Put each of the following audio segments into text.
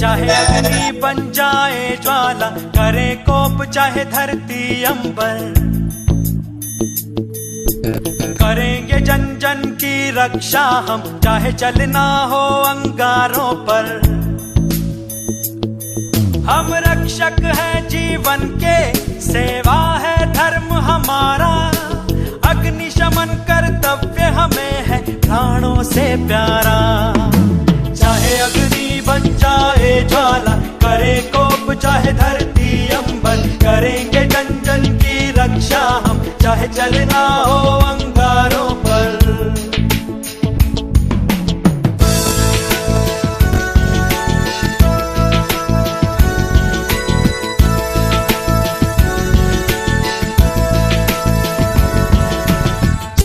चाहे अग्नि बन जाए ज्वाला, करे कोप चाहे धरती अंबर, करेंगे जन जन की रक्षा हम, चाहे चलना हो अंगारों पर। हम रक्षक हैं जीवन के, सेवा है धर्म हमारा, अग्निशमन कर्तव्य हमें है प्राणों से प्यारा। चाहे अग्नि बन जाए ज्वाला, करे कोप चाहे धरती अंबर, करेंगे जन जन की रक्षा हम, चाहे चलना हो अंगारों पर।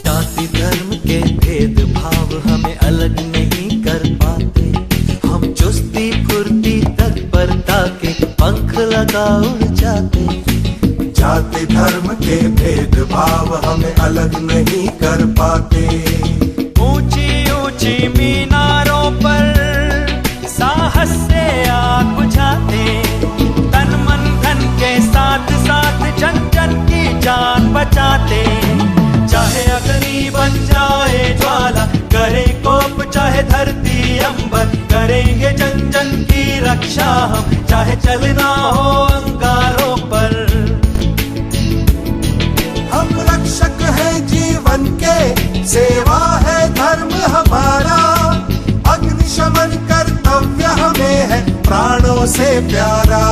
जाति धर्म के भेदभाव हमें अलग नहीं कर पाते, हम चुस्ती फुर्ती तत्परता के पंख लगा उड़ जाते। जाति धर्म के भेदभाव हमें अलग नहीं कर पाते। ऊंची ऊंची मीनारों पर साहस से आग बुझाते, तन मन धन के साथ साथ जन जन की जान बचाते। चाहे अग्नि बन जाए ज्वाला, करे कोप चाहे धरती अंबर, करेंगे जन जन की रक्षा हम, चाहे चलना हो अंगारों पर। हम रक्षक हैं जीवन के, सेवा है धर्म हमारा, अग्निशमन कर्तव्य हमें है प्राणों से प्यारा।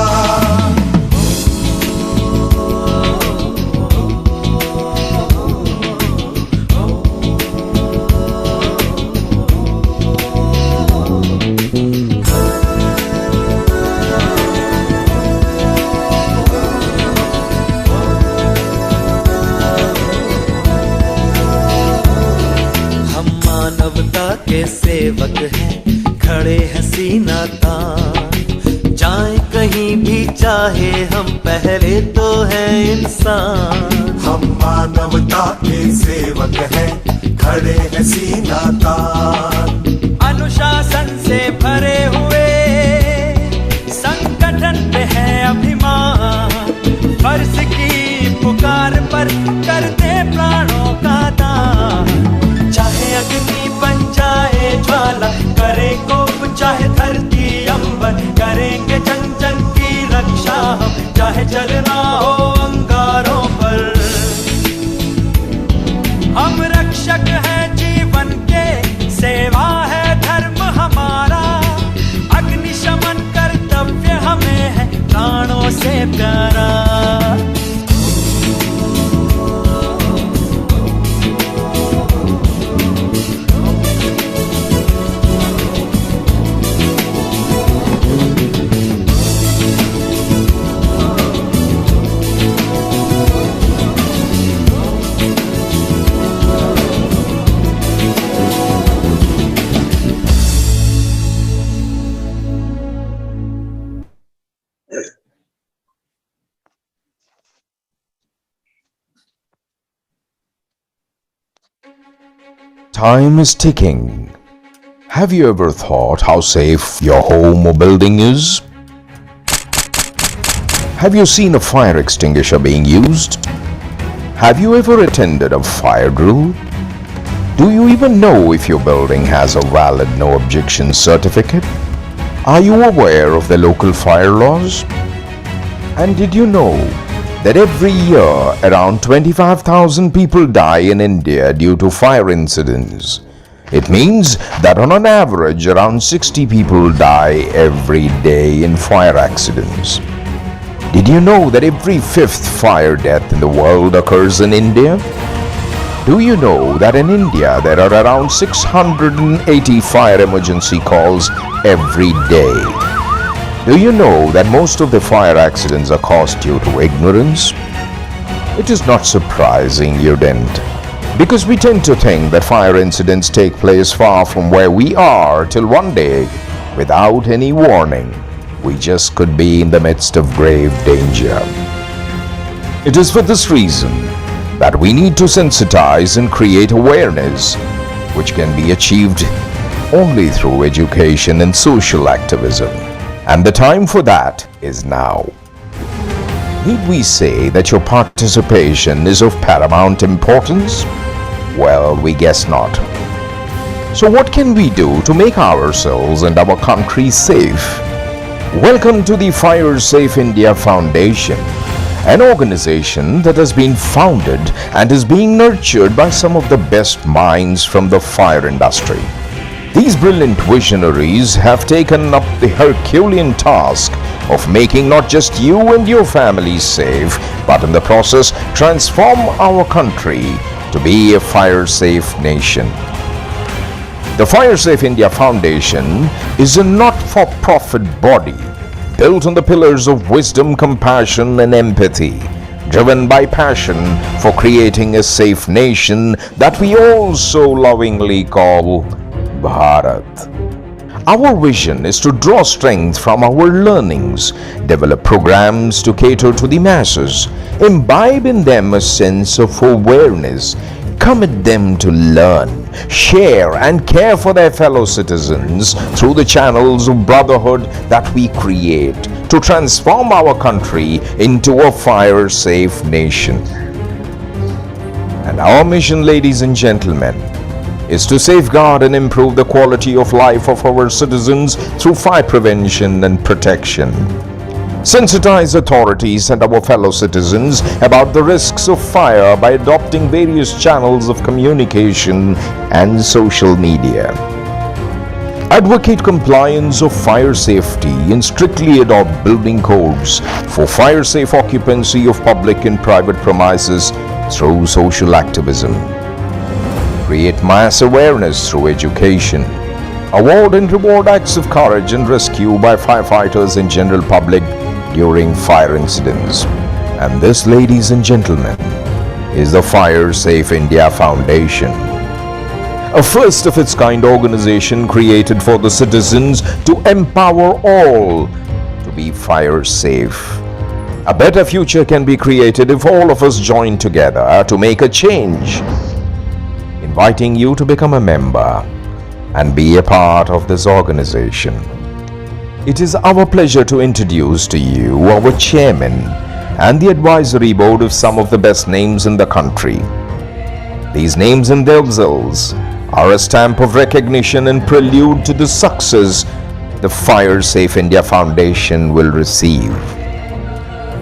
मानवता के सेवक हैं, खड़े हैं सीना तान, जाए कहीं भी चाहे हम पहले तो हैं इंसान। हम मानवता के सेवक हैं, खड़े हैं सीना तान, अनुशासन से भरे हुए संगठन पे है अभिमान, फर्ज की पुकार पर करते प्राणों का दान। चाहे अग्नि बन जाए ज्वाला, करे कोप चाहे धरती अंबर, करेंगे जन जन की रक्षा हम, चाहे चलना हो अंगारों पर। हम रक्षक हैं जीवन के, सेवा है धर्म हमारा, अग्निशमन कर्तव्य हमें है प्राणों से प्यारा। Time is ticking. Have you ever thought how safe your home or building is? Have you seen a fire extinguisher being used? Have you ever attended a fire drill? Do you even know if your building has a valid no objection certificate? Are you aware of the local fire laws? And did you know that every year around 25,000 people die in India due to fire incidents? It means that on an average around 60 people die every day in fire accidents. Did you know that every fifth fire death in the world occurs in India? Do you know that in India there are around 680 fire emergency calls every day? Do you know that most of the fire accidents are caused due to ignorance? It is not surprising you didn't, because we tend to think that fire incidents take place far from where we are till one day, without any warning, we just could be in the midst of grave danger. It is for this reason that we need to sensitize and create awareness, which can be achieved only through education and social activism. And the time for that is now. Need we say that your participation is of paramount importance? Well, we guess not. So what can we do to make ourselves and our country safe? Welcome to the FSIF India Foundation, an organization that has been founded and is being nurtured by some of the best minds from the fire industry. These brilliant visionaries have taken up the Herculean task of making not just you and your family safe, but in the process transform our country to be a fire-safe nation. The FSIF India Foundation is a not-for-profit body built on the pillars of wisdom, compassion and empathy, driven by passion for creating a safe nation that we all so lovingly call Bharat. Our vision is to draw strength from our learnings, develop programs to cater to the masses, imbibe in them a sense of awareness, commit them to learn, share and care for their fellow citizens through the channels of brotherhood that we create to transform our country into a fire-safe nation. And our mission, ladies and gentlemen, is to safeguard and improve the quality of life of our citizens through fire prevention and protection. Sensitize authorities and our fellow citizens about the risks of fire by adopting various channels of communication and social media. Advocate compliance of fire safety and strictly adopt building codes for fire-safe occupancy of public and private premises through social activism. Create mass awareness through education. Award and reward acts of courage and rescue by firefighters and general public during fire incidents. And this, ladies and gentlemen, is the FSIF India Foundation, a first of its kind organization created for the citizens to empower all to be fire safe. A better future can be created if all of us join together to make a change. Inviting you to become a member and be a part of this organization. It is our pleasure to introduce to you our chairman and the advisory board of some of the best names in the country. These names in themselves are a stamp of recognition and prelude to the success the FSIF India Foundation will receive.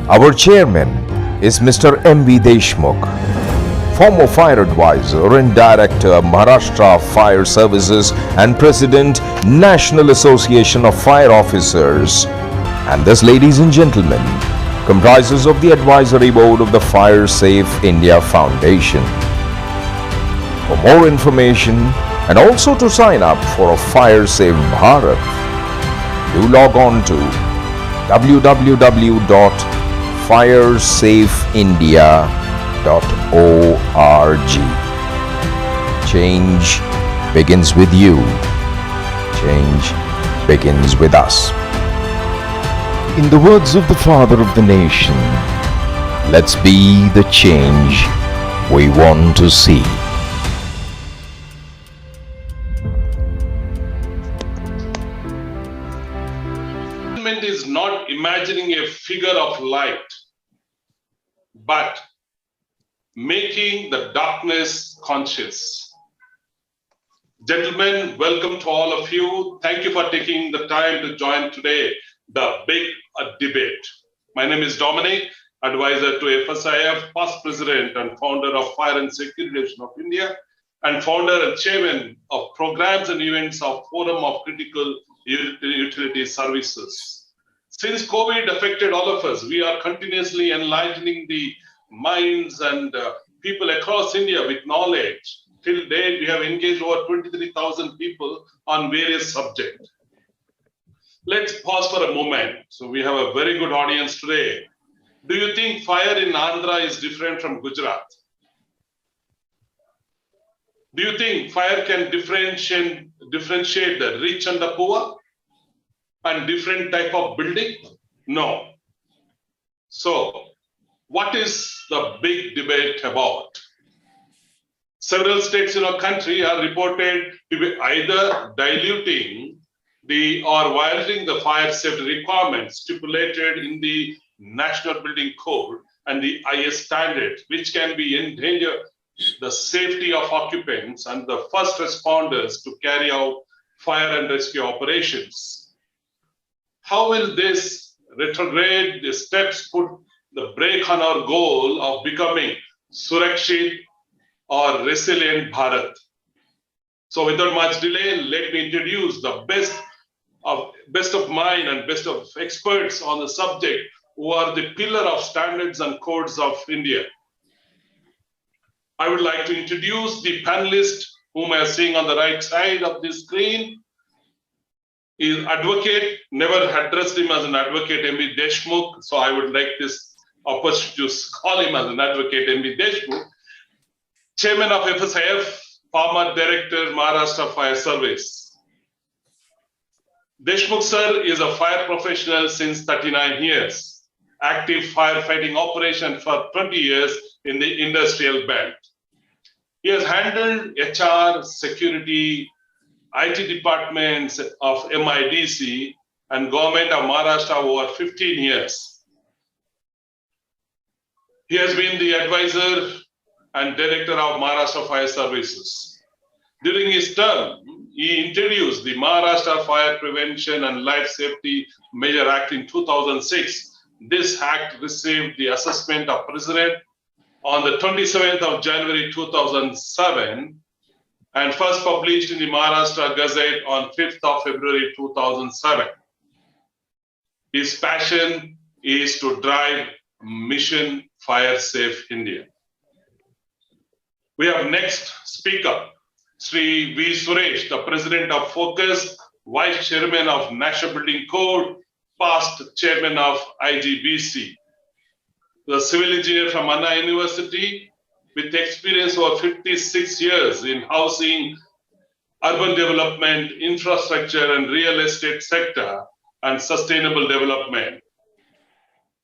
Our chairman is Mr. M.V. Deshmukh, former fire advisor and director of Maharashtra Fire Services and President, National Association of Fire Officers. And this, ladies and gentlemen, comprises of the advisory board of the FSIF India Foundation. For more information and also to sign up for a Fire Safe Bharat, do log on to www.firesafeindia.org. Change begins with you. Change begins with us. In the words of the father of the nation, let's be the change we want to see. Is not imagining a figure of light, but making the darkness conscious. Gentlemen, welcome to all of you. Thank you for taking the time to join today the big debate. My name is Dominic, advisor to FSIF, past president and founder of Fire and Security of India, and founder and chairman of programs and events of Forum of Critical Utility Services. Since COVID affected all of us, we are continuously enlightening the minds and people across India with knowledge. Till date, we have engaged over 23,000 people on various subjects. Let's pause for a moment. So we have a very good audience today. Do you think fire in Andhra is different from Gujarat? Do you think fire can differentiate the rich and the poor? And different type of building? No. So, what is the big debate about? Several states in our country are reported to be either diluting or violating the fire safety requirements stipulated in the National Building Code and the IS standard, which can be endanger the safety of occupants and the first responders to carry out fire and rescue operations. How will this retrograde steps put the brake on our goal of becoming Surakshit or resilient Bharat? So without much delay, let me introduce the best of mind and best of experts on the subject who are the pillar of standards and codes of India. I would like to introduce the panelist whom I am seeing on the right side of the screen. He is advocate, never addressed him as an advocate, M.B. Deshmukh. So I would like this opportunity to call him as an advocate, M.B. Deshmukh. Chairman of FSIF, former Director, Maharashtra Fire Service. Deshmukh sir is a fire professional since 39 years. Active firefighting operation for 20 years in the industrial belt. He has handled HR, security, IT departments of MIDC and government of Maharashtra over 15 years. He has been the advisor and director of Maharashtra Fire Services. During his term, he introduced the Maharashtra Fire Prevention and Life Safety Measure Act in 2006. This act received the assessment of President on the 27th of January 2007 and first published in the Maharashtra Gazette on 5th of February 2007. His passion is to drive Mission Fire Safe India. We have next speaker, Sri V. Suresh, the President of Focus, Vice Chairman of National Building Code, past Chairman of IGBC. The civil engineer from Anna University with experience over 56 years in housing, urban development, infrastructure and real estate sector and sustainable development.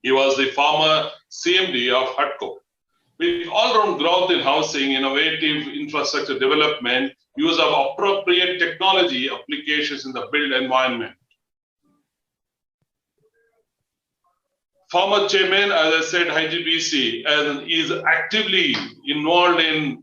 He was the former CMD of HUDCO. With all-round growth in housing, innovative infrastructure development, use of appropriate technology applications in the built environment. Former chairman, as I said, IGBC, and is actively involved in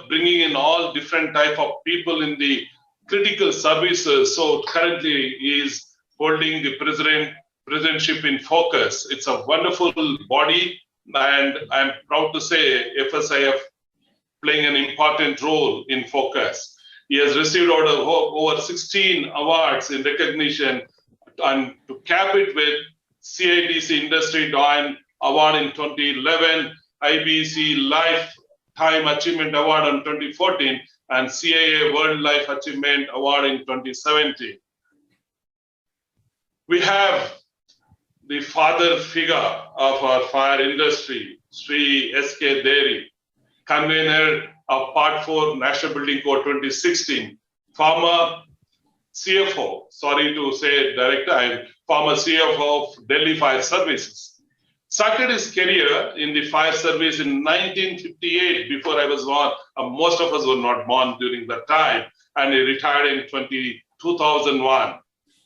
bringing in all different type of people in the critical services. So currently he is holding the presidentship in Focus. It's a wonderful body, and I'm proud to say FSIF playing an important role in Focus. He has received over 16 awards in recognition, and to cap it with CIDC Industry Doyen Award in 2011, IBC Lifetime Achievement Award in 2014, and CIA World Life Achievement Award in 2017. We have the father figure of our fire industry, Sri S.K. Deri, convener of Part 4 National Building Code 2016, former CFO, sorry to say director, former CFO of Delhi Fire Services. Started his career in the fire service in 1958, before I was born. Most of us were not born during that time, and he retired in 2001.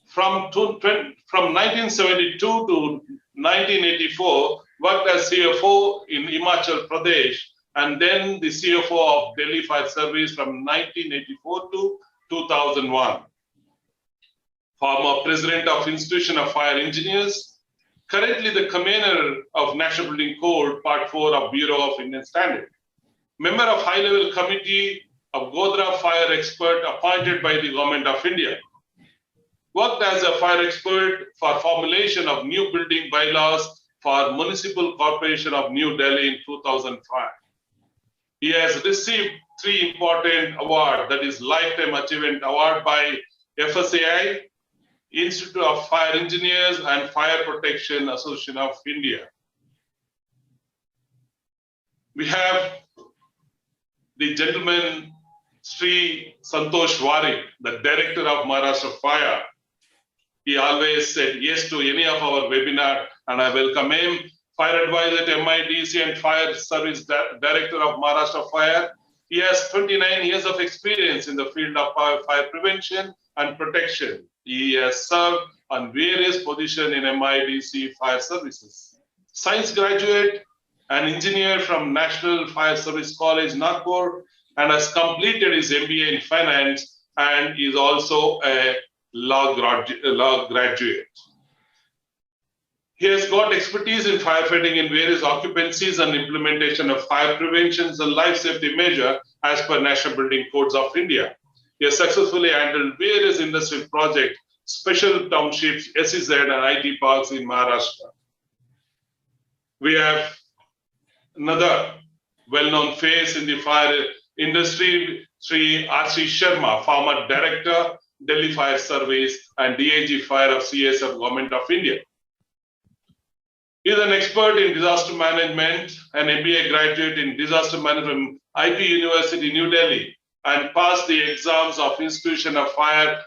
From 1972 to 1984, worked as CFO in Himachal Pradesh, and then the CFO of Delhi Fire Service from 1984 to 2001. Former President of Institution of Fire Engineers, currently the Commander of National Building Code, Part 4 of Bureau of Indian Standard. Member of High-Level Committee of Godhra Fire Expert appointed by the Government of India. Worked as a fire expert for formulation of new building bylaws for Municipal Corporation of New Delhi in 2005. He has received 3 important awards, that is Lifetime Achievement Award by FSAI, Institute of Fire Engineers and Fire Protection Association of India. We have the gentleman Sri Santosh Warik, the Director of Maharashtra Fire. He always said yes to any of our webinar, and I welcome him. Fire advisor at MIDC and Fire Service Director of Maharashtra Fire. He has 29 years of experience in the field of fire prevention and protection. He has served on various positions in MIDC Fire Services. Science graduate, an engineer from National Fire Service College, Nagpur, and has completed his MBA in finance and is also a law graduate. He has got expertise in firefighting in various occupancies and implementation of fire preventions and life safety measures as per National Building Codes of India. He has successfully handled various industrial projects, special townships, SEZ and IT parks in Maharashtra. We have another well-known face in the fire industry, Sri R.C. Sharma, former Director, Delhi Fire Service and DAG Fire of CSF, Government of India. He is an expert in disaster management, an MBA graduate in disaster management from IP University, New Delhi, and passed the exams of Institution of Fire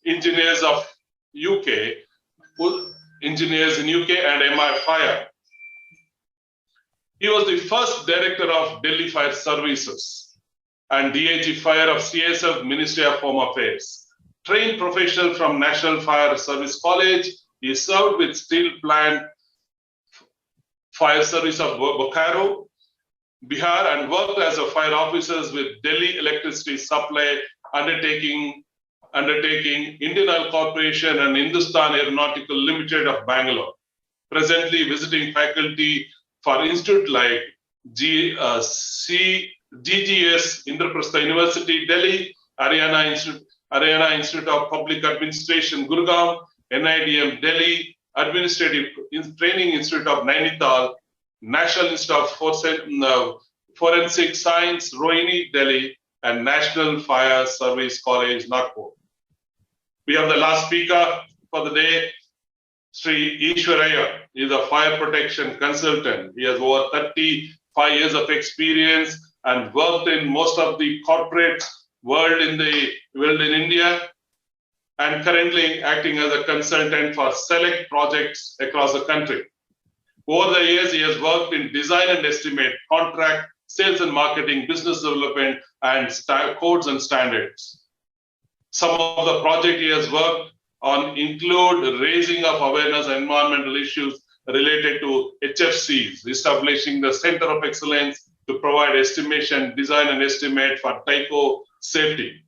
Engineers of UK, engineers in UK and MI Fire. He was the first director of Delhi Fire Services and DAG Fire of CSF, Ministry of Home Affairs. Trained professional from National Fire Service College, he served with Steel Plant Fire Service of Bokaro, Bihar, and worked as a fire officer with Delhi Electricity Supply Undertaking, Indian Oil Corporation, and Hindustan Aeronautical Limited of Bangalore. Presently visiting faculty for institute like GGS Indraprastha University, Delhi, Haryana Institute of Public Administration, Gurgaon, NIDM, Delhi, Administrative Training Institute of Nainital, National Institute of Forensic Science, Rohini, Delhi, and National Fire Service College, Nagpur. We have the last speaker for the day, Sri Ishwaraya. He is a fire protection consultant. He has over 35 years of experience and worked in most of the corporate world in India, and currently acting as a consultant for select projects across the country. Over the years, he has worked in design and estimate, contract, sales and marketing, business development, and codes and standards. Some of the projects he has worked on include raising of awareness on environmental issues related to HFCs, establishing the Center of Excellence to provide estimation, design and estimate for tyco safety.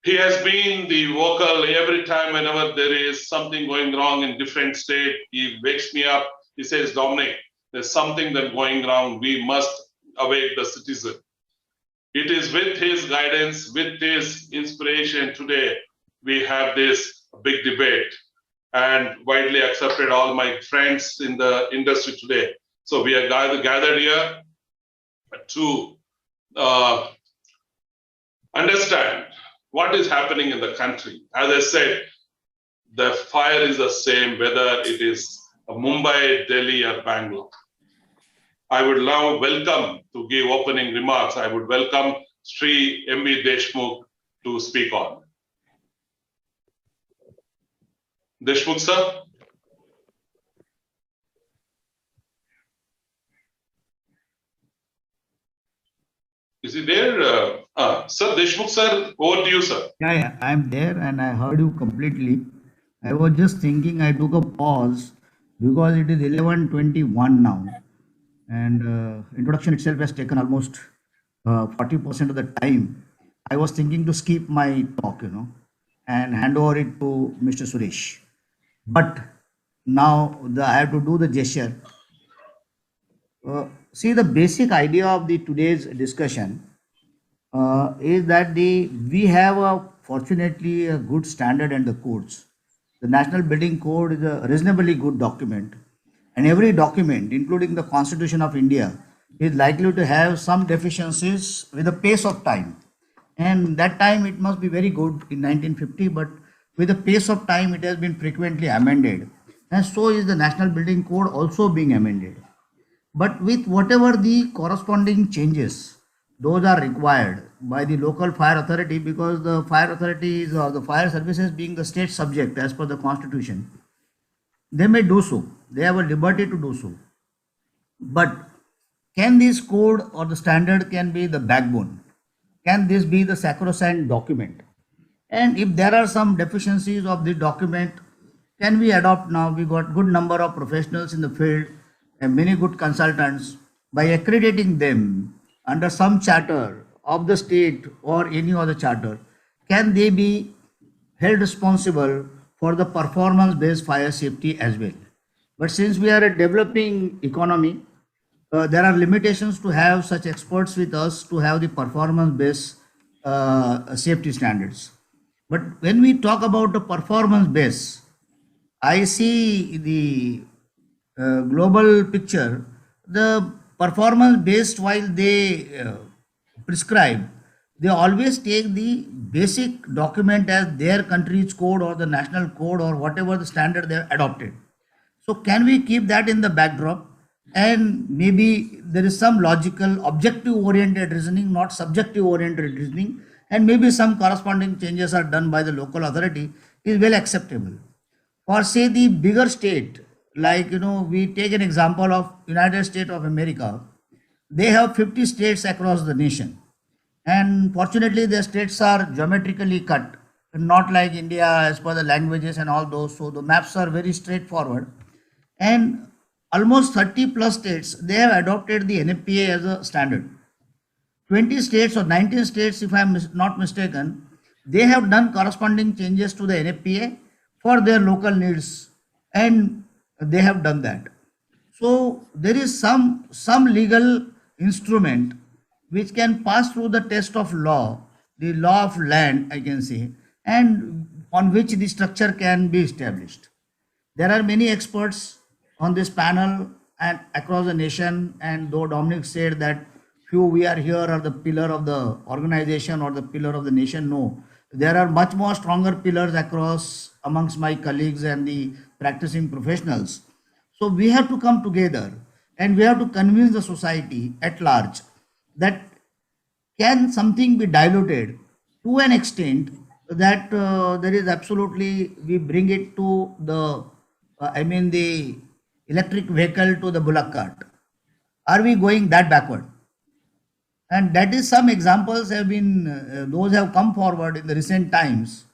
He has been the vocal every time whenever there is something going wrong in different state. He wakes me up. He says, Dominic, there's something that's going wrong. We must awake the citizen. It is with his guidance, with his inspiration today, we have this big debate and widely accepted all my friends in the industry today. So we are gathered here to understand what is happening in the country. As I said, the fire is the same whether it is Mumbai, Delhi, or Bangalore. I would now welcome to give opening remarks. I would welcome Sri M.V. Deshmukh to speak on. Deshmukh sir. Is he there? Sir, Deshmukh sir, over to you, sir. Yeah, I'm there and I heard you completely. I was just thinking, I took a pause because it is 11:21 now, and introduction itself has taken almost 40% of the time. I was thinking to skip my talk, and hand over it to Mr. Suresh. But now I have to do the gesture. See, the basic idea of the today's discussion is that we have fortunately a good standard and the codes. The National Building Code is a reasonably good document, and every document, including the Constitution of India, is likely to have some deficiencies with the pace of time. And that time it must be very good in 1950, but with the pace of time it has been frequently amended, and so is the National Building Code also being amended. But with whatever the corresponding changes, those are required by the local fire authority, because the fire authorities or the fire services being the state subject as per the constitution, they may do so. They have a liberty to do so. But can this code or the standard can be the backbone? Can this be the sacrosanct document? And if there are some deficiencies of the document, can we adopt now? We got good number of professionals in the field and many good consultants. By accrediting them under some charter of the state or any other charter, can they be held responsible for the performance based fire safety as well? But since we are a developing economy, there are limitations to have such experts with us to have the performance based safety standards. But when we talk about the performance base, I see the global picture. The performance based, while they prescribe, they always take the basic document as their country's code or the national code or whatever the standard they have adopted. So can we keep that in the backdrop? And maybe there is some logical, objective oriented reasoning, not subjective oriented reasoning, and maybe some corresponding changes are done by the local authority is well acceptable. For say the bigger state, like we take an example of United States of America, they have 50 states across the nation. And fortunately, the states are geometrically cut, not like India as per the languages and all those. So the maps are very straightforward. And almost 30 plus states, they have adopted the NFPA as a standard. 20 states or 19 states, if I am not mistaken, they have done corresponding changes to the NFPA for their local needs, and they have done that. So there is some legal instrument which can pass through the test of law, the law of land, I can say, and on which the structure can be established. There are many experts on this panel and across the nation, and though Dominic said that few we are here are the pillar of the organization or the pillar of the nation, no. There are much more stronger pillars across amongst my colleagues and the practicing professionals. So we have to come together and we have to convince the society at large that can something be diluted to an extent that there is absolutely, we bring it to the the electric vehicle to the bullock cart. Are we going that backward? And that is some examples have been those have come forward in the recent times,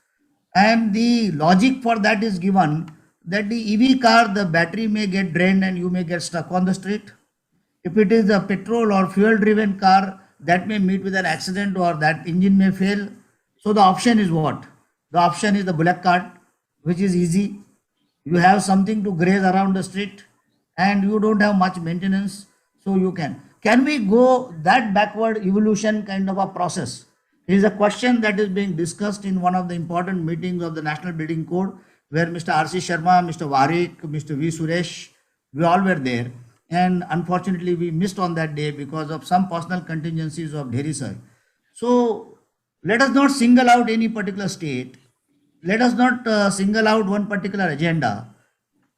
and the logic for that is given that the EV car, the battery may get drained and you may get stuck on the street. If it is a petrol or fuel driven car, that may meet with an accident or that engine may fail. So the option is what? The option is the bullock cart, which is easy. You have something to graze around the street and you don't have much maintenance, so you can we go that backward evolution kind of a process? It is a question that is being discussed in one of the important meetings of the National Building Code, where Mr. R.C. Sharma, Mr. Warik, Mr. V. Suresh, we all were there. And unfortunately, we missed on that day because of some personal contingencies of Dheri sir. So let us not single out any particular state. Let us not single out one particular agenda.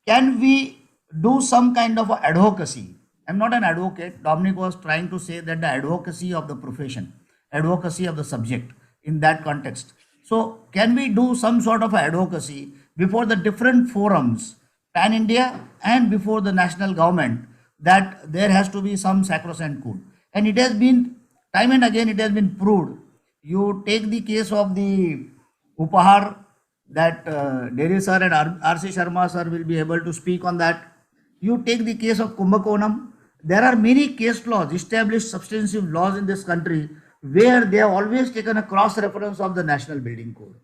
Can we do some kind of advocacy? I'm not an advocate. Dominic was trying to say that the advocacy of the profession, advocacy of the subject in that context. So can we do some sort of advocacy before the different forums, pan India and before the national government, that there has to be some sacrosanct code? And it has been, time and again, it has been proved. You take the case of the Upahar, that Dheri sir and R.C. Sharma sir will be able to speak on that. You take the case of Kumbakonam. There are many case laws, established substantive laws in this country, where they have always taken a cross reference of the National Building Code.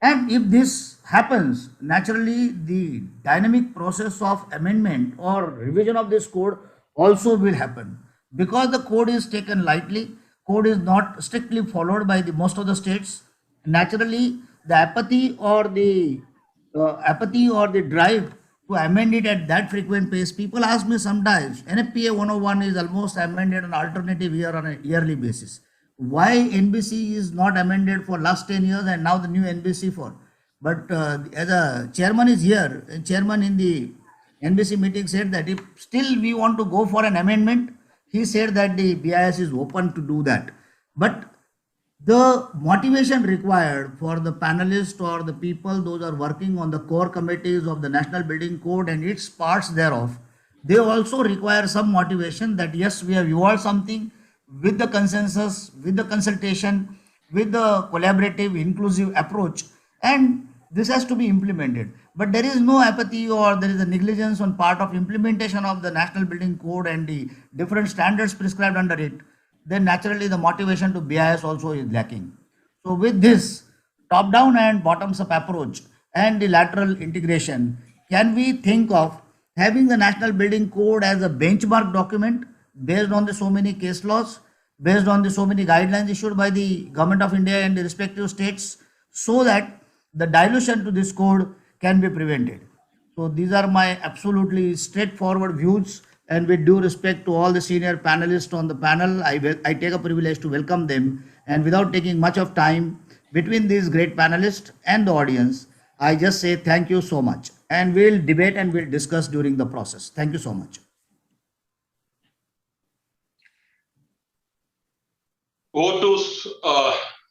And if this happens, naturally the dynamic process of amendment or revision of this code also will happen. Because the code is taken lightly, code is not strictly followed by the most of the states, naturally the apathy or the drive to amend it at that frequent pace. People ask me sometimes, NFPA 101 is almost amended on alternative year on a yearly basis. Why NBC is not amended for last 10 years and now the new NBC for? But as a chairman is here, chairman in the NBC meeting said that if still we want to go for an amendment, he said that the BIS is open to do that. But the motivation required for the panelists or the people, those are working on the core committees of the National Building Code and its parts thereof, they also require some motivation that yes, we have evolved something with the consensus, with the consultation, with the collaborative, inclusive approach, and this has to be implemented. But there is no apathy or there is a negligence on part of implementation of the National Building Code and the different standards prescribed under it. Then naturally the motivation to BIS also is lacking. So with this top-down and bottoms-up approach and the lateral integration, can we think of having the National Building Code as a benchmark document based on the so many case laws, based on the so many guidelines issued by the Government of India and the respective states, so that the dilution to this code can be prevented? So these are my absolutely straightforward views, and with due respect to all the senior panelists on the panel, I take a privilege to welcome them. And without taking much of time between these great panelists and the audience, I just say thank you so much. And we'll debate and we'll discuss during the process. Thank you so much. Over to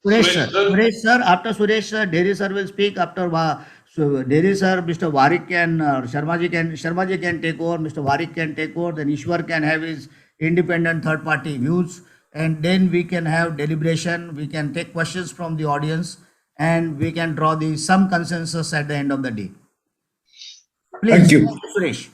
Suresh sir. Suresh sir. Suresh sir, after Suresh sir, Deri sir will speak. After so Deri sir, Mr. Warik can, Sharma ji can take over, Mr. Warik can take over, then Ishwar can have his independent third party views, and then we can have deliberation, we can take questions from the audience, and we can draw some consensus at the end of the day. Please, Thank you. Suresh.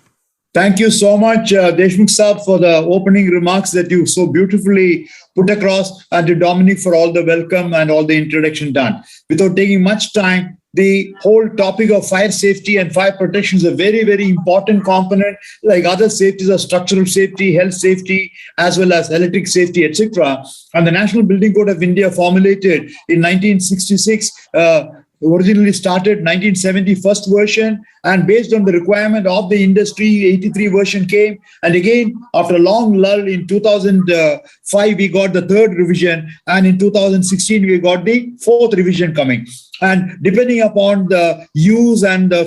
Thank you so much, Deshmukh Saab, for the opening remarks that you so beautifully put across, and to Dominic for all the welcome and all the introduction done. Without taking much time, the whole topic of fire safety and fire protection is a very, very important component. Like other safeties are structural safety, health safety, as well as electric safety, etc. And the National Building Code of India, formulated in 1966, originally started 1970 first version, and based on the requirement of the industry, 83 version came. And again, after a long lull in 2005, we got the third revision, and in 2016, we got the fourth revision coming. And depending upon the use and the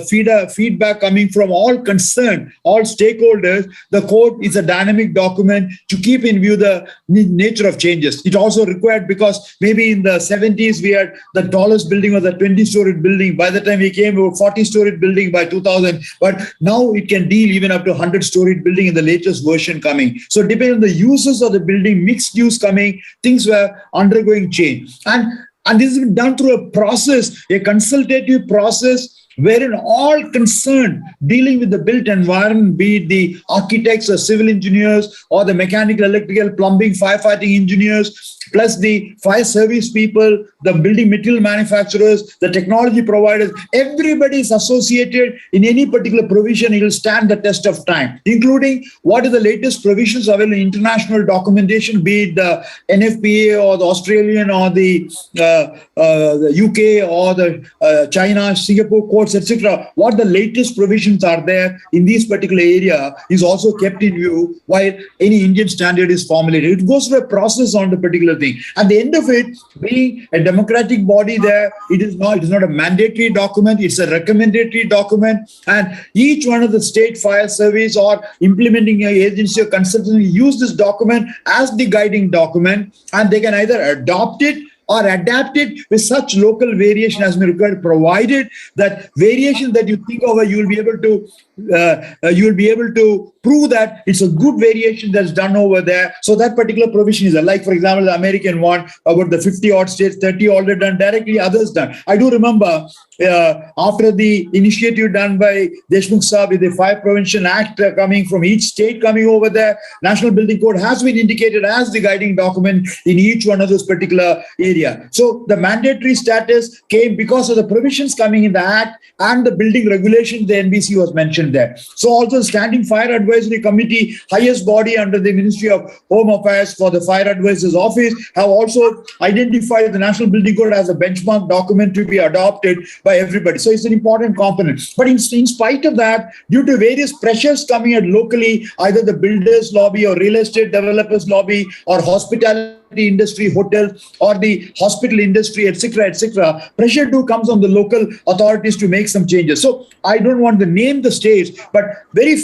feedback coming from all concerned, all stakeholders, the code is a dynamic document to keep in view the nature of changes. It also required, because maybe in the 70s, we had the tallest building was a 20-storied building. By the time we came, we were 40-storied building by 2000. But now it can deal even up to 100-storied building in the latest version coming. So depending on the uses of the building, mixed use coming, things were undergoing change. And this has been done through a process, a consultative process, wherein all concerned dealing with the built environment, be it the architects or civil engineers or the mechanical, electrical, plumbing, firefighting engineers, plus the fire service people, the building material manufacturers, the technology providers, everybody is associated in any particular provision. It will stand the test of time, including what is the latest provisions available in international documentation, be it the NFPA or the Australian or the UK or the China, Singapore codes, etc. What the latest provisions are there in this particular area is also kept in view while any Indian standard is formulated. It goes through a process on the particular thing. At the end of it, being a democratic body there, it is not a mandatory document, it's a recommendatory document, and each one of the state fire service or implementing agency or consultant use this document as the guiding document, and they can either adopt it or adapt it with such local variation as may require, provided that variation that you think of, you will be able to prove that it's a good variation that's done over there. So that particular provision is like, for example, the American one about the 50 odd states, 30 already done directly, others done. I do remember after the initiative done by Deshmukh Saab with the Fire Prevention Act coming from each state coming over there, National Building Code has been indicated as the guiding document in each one of those particular area. So the mandatory status came because of the provisions coming in the Act and the building regulation, the NBC was mentioned there. So also the Standing Fire Advisory Committee, highest body under the Ministry of Home Affairs for the Fire Advisor's Office, have also identified the National Building Code as a benchmark document to be adopted by everybody. So it's an important component. But in spite of that, due to various pressures coming at locally, either the builders lobby or real estate developers lobby or hospitality industry, hotel or the hospital industry, etc., pressure too comes on the local authorities to make some changes. So I don't want to name the states, but very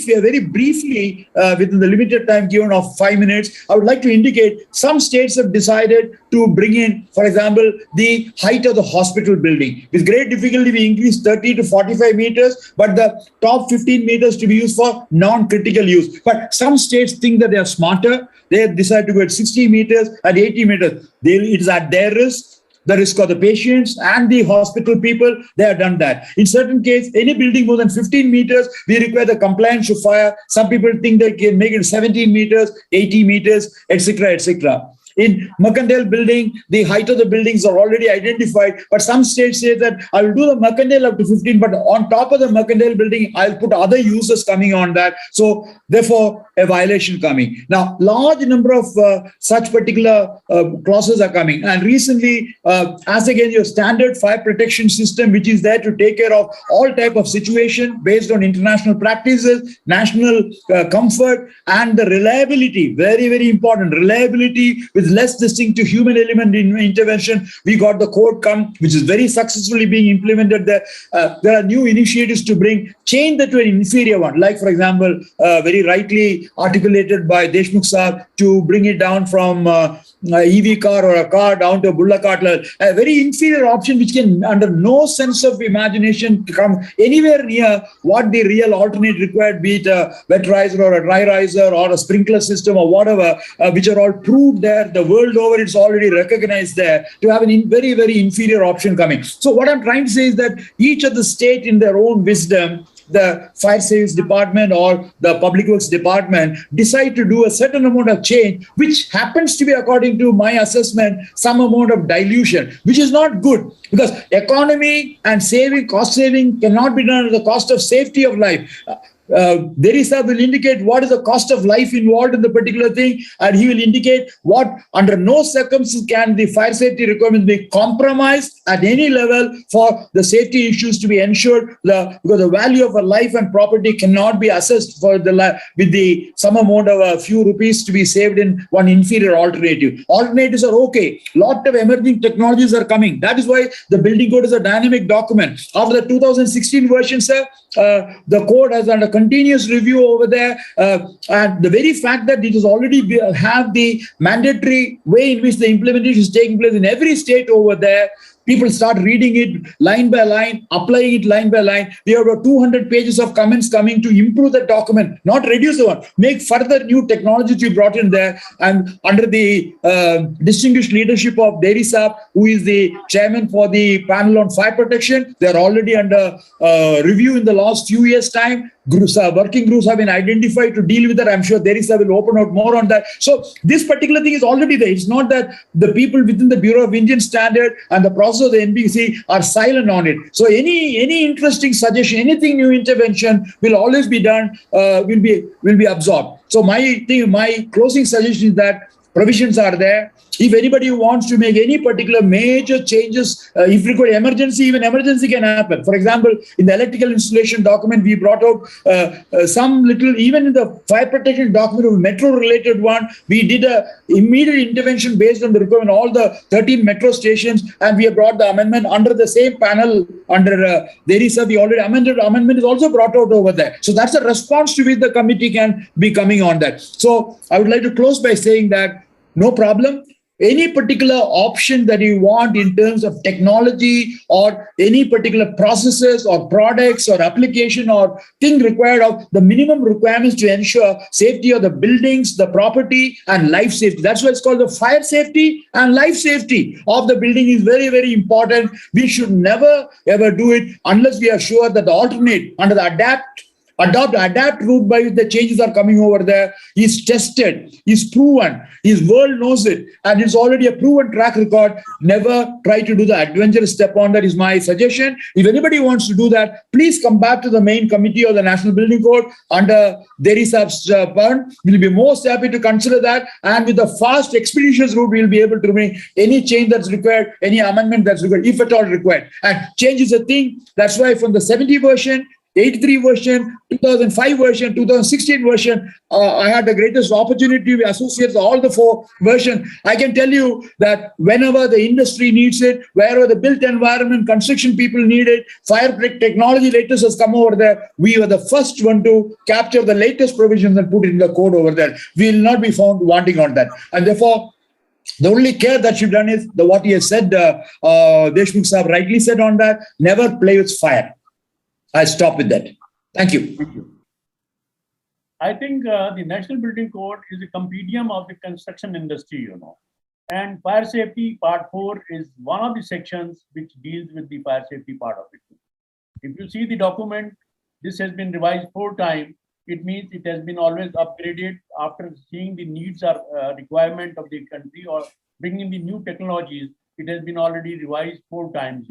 briefly, within the limited time given of 5 minutes, I would like to indicate some states have decided to bring in, for example, the height of the hospital building. With great difficulty, we increased 30 to 45 meters, but the top 15 meters to be used for non-critical use. But some states think that they are smarter. They decide to go at 60 meters, at 80 meters. It is at their risk. the risk of the patients and the hospital people. They have done that. In certain case, any building more than 15 meters, we require the compliance to fire. Some people think they can make it 17 meters, 80 meters, etc., etc. In Mercantile building, the height of the buildings are already identified, but some states say that I will do the Mercantile up to 15, but on top of the Mercantile building, I'll put other uses coming on that. So therefore, a violation coming. Now, large number of such particular clauses are coming. And recently, as again, your standard fire protection system, which is there to take care of all type of situation based on international practices, national comfort, and the reliability, very, very important, reliability with less distinct to human element in intervention. We got the code come, which is very successfully being implemented there. There are new initiatives to change that to an inferior one. Like, for example, very rightly articulated by Deshmukh Sahab, to bring it down from EV car or a car down to a Bulla cart, a very inferior option which can, under no sense of imagination, come anywhere near what the real alternate required, be it a wet riser or a dry riser or a sprinkler system or whatever, which are all proved there. The world over, it's already recognized there, to have a very, very inferior option coming. So what I'm trying to say is that each of the state in their own wisdom, the fire sales department or the public works department, decide to do a certain amount of change, which happens to be, according to my assessment, some amount of dilution, which is not good, because economy and cost saving cannot be done at the cost of safety of life. Derisa will indicate what is the cost of life involved in the particular thing, and he will indicate what, under no circumstances can the fire safety requirements be compromised at any level for the safety issues to be ensured, because the value of a life and property cannot be assessed for with the some amount of a few rupees to be saved in one inferior alternative. Alternatives are okay. Lot of emerging technologies are coming. That is why the building code is a dynamic document. After the 2016 version, sir, the code has under continuous review over there, and the very fact that it is already have the mandatory way in which the implementation is taking place in every state over there, people start reading it line by line, applying it line by line. We have about 200 pages of comments coming to improve the document, not reduce the one, make further new technologies we brought in there. And under the distinguished leadership of Deri Saab, who is the chairman for the panel on fire protection, they are already under review in the last few years' time. Working groups have been identified to deal with that. I'm sure Derisa will open out more on that. So this particular thing is already there. It's not that the people within the Bureau of Indian Standard and the process of the NBC are silent on it. So any interesting suggestion, anything new intervention will always be done, will be absorbed. So my closing suggestion is that provisions are there. If anybody wants to make any particular major changes, if required emergency, even emergency can happen. For example, in the electrical installation document, we brought out some little, even in the fire protection document of metro-related one, we did a immediate intervention based on the requirement of all the 13 metro stations, and we have brought the amendment under the same panel under Derisa. The already amendment is also brought out over there. So that's a response to which the committee can be coming on that. So I would like to close by saying that no problem. Any particular option that you want in terms of technology or any particular processes or products or application or thing required of the minimum requirements to ensure safety of the buildings, the property, and life safety. That's why it's called the fire safety and life safety of the building is very, very important. We should never ever do it unless we are sure that the alternate under the adapt route by which the changes are coming over there is tested, is proven, his world knows it, and it's already a proven track record. Never try to do the adventurous step on that is my suggestion. If anybody wants to do that, please come back to the main committee of the National Building Code under Deri Saab's burn. We'll be most happy to consider that, and with the fast, expeditious route, we'll be able to make any change that's required, any amendment that's required, if at all required. And change is a thing. That's why from the 70 version, 83 version, 2005 version, 2016 version, I had the greatest opportunity to associate all the four versions. I can tell you that whenever the industry needs it, wherever the built environment, construction people need it, fire technology latest has come over there, we were the first one to capture the latest provisions and put it in the code over there. We will not be found wanting on that. And therefore, the only care that should be done is what he has said, Deshmukh Sahab rightly said on that, never play with fire. I stop with that. Thank you. Thank you. I think the National Building Code is a compendium of the construction industry, And fire safety part 4 is one of the sections which deals with the fire safety part of it. If you see the document, this has been revised 4 times. It means it has been always upgraded after seeing the needs or requirement of the country or bringing the new technologies. It has been already revised 4 times,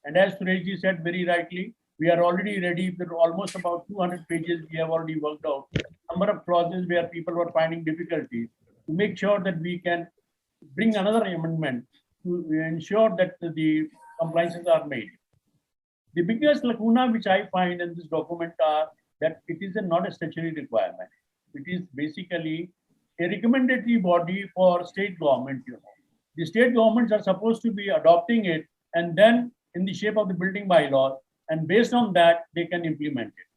And as Sureshji said very rightly, we are already ready. There are almost about 200 pages we have already worked out. Number of clauses where people were finding difficulties to make sure that we can bring another amendment to ensure that the compliances are made. The biggest lacuna which I find in this document are that it is not a statutory requirement. It is basically a recommendatory body for state government. The state governments are supposed to be adopting it and then in the shape of the building bylaw, and based on that, they can implement it.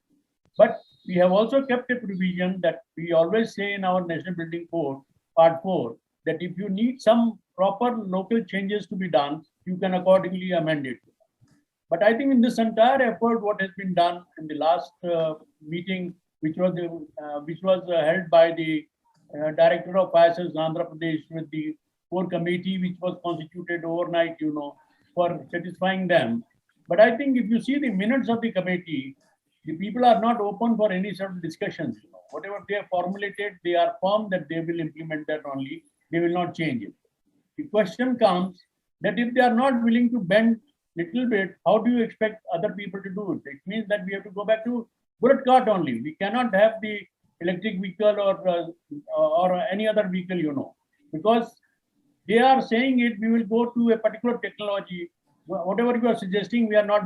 But we have also kept a provision that we always say in our National Building Code, Part 4, that if you need some proper local changes to be done, you can accordingly amend it. But I think in this entire effort, what has been done in the last meeting, which was held by the Director of Fire Service Andhra Pradesh with the core committee, which was constituted overnight, for satisfying them. But I think if you see the minutes of the committee, the people are not open for any sort of discussions. Whatever they have formulated, they are firm that they will implement that only. They will not change it. The question comes that if they are not willing to bend little bit, how do you expect other people to do it? It means that we have to go back to bullet cart only. We cannot have the electric vehicle or any other vehicle, because they are saying it, we will go to a particular technology. Whatever you are suggesting, we are not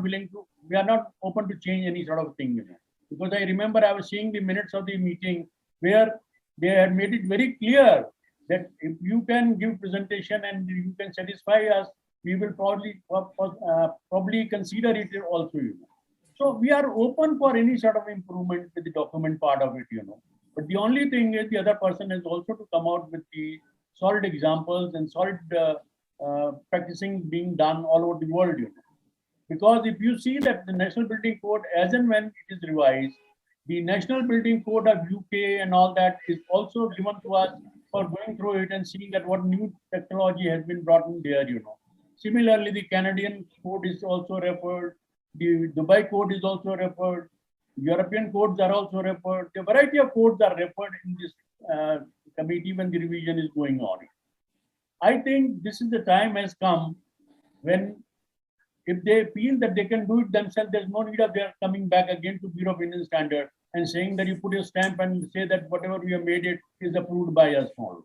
open to change any sort of thing, Because I remember I was seeing the minutes of the meeting where they had made it very clear that if you can give presentation and you can satisfy us, we will probably consider it also, So we are open for any sort of improvement with the document part of it, But the only thing is the other person has also to come out with the solid examples and solid practicing being done all over the world, Because if you see that the National Building Code, as and when it is revised, the National Building Code of UK and all that is also given to us for going through it and seeing that what new technology has been brought in there, Similarly, the Canadian code is also referred, the Dubai code is also referred, European codes are also referred, a variety of codes are referred in this committee when the revision is going on. I think this is the time has come when if they feel that they can do it themselves, there's no need of their coming back again to Bureau of Indian Standard and saying that you put your stamp and say that whatever we have made it is approved by us all.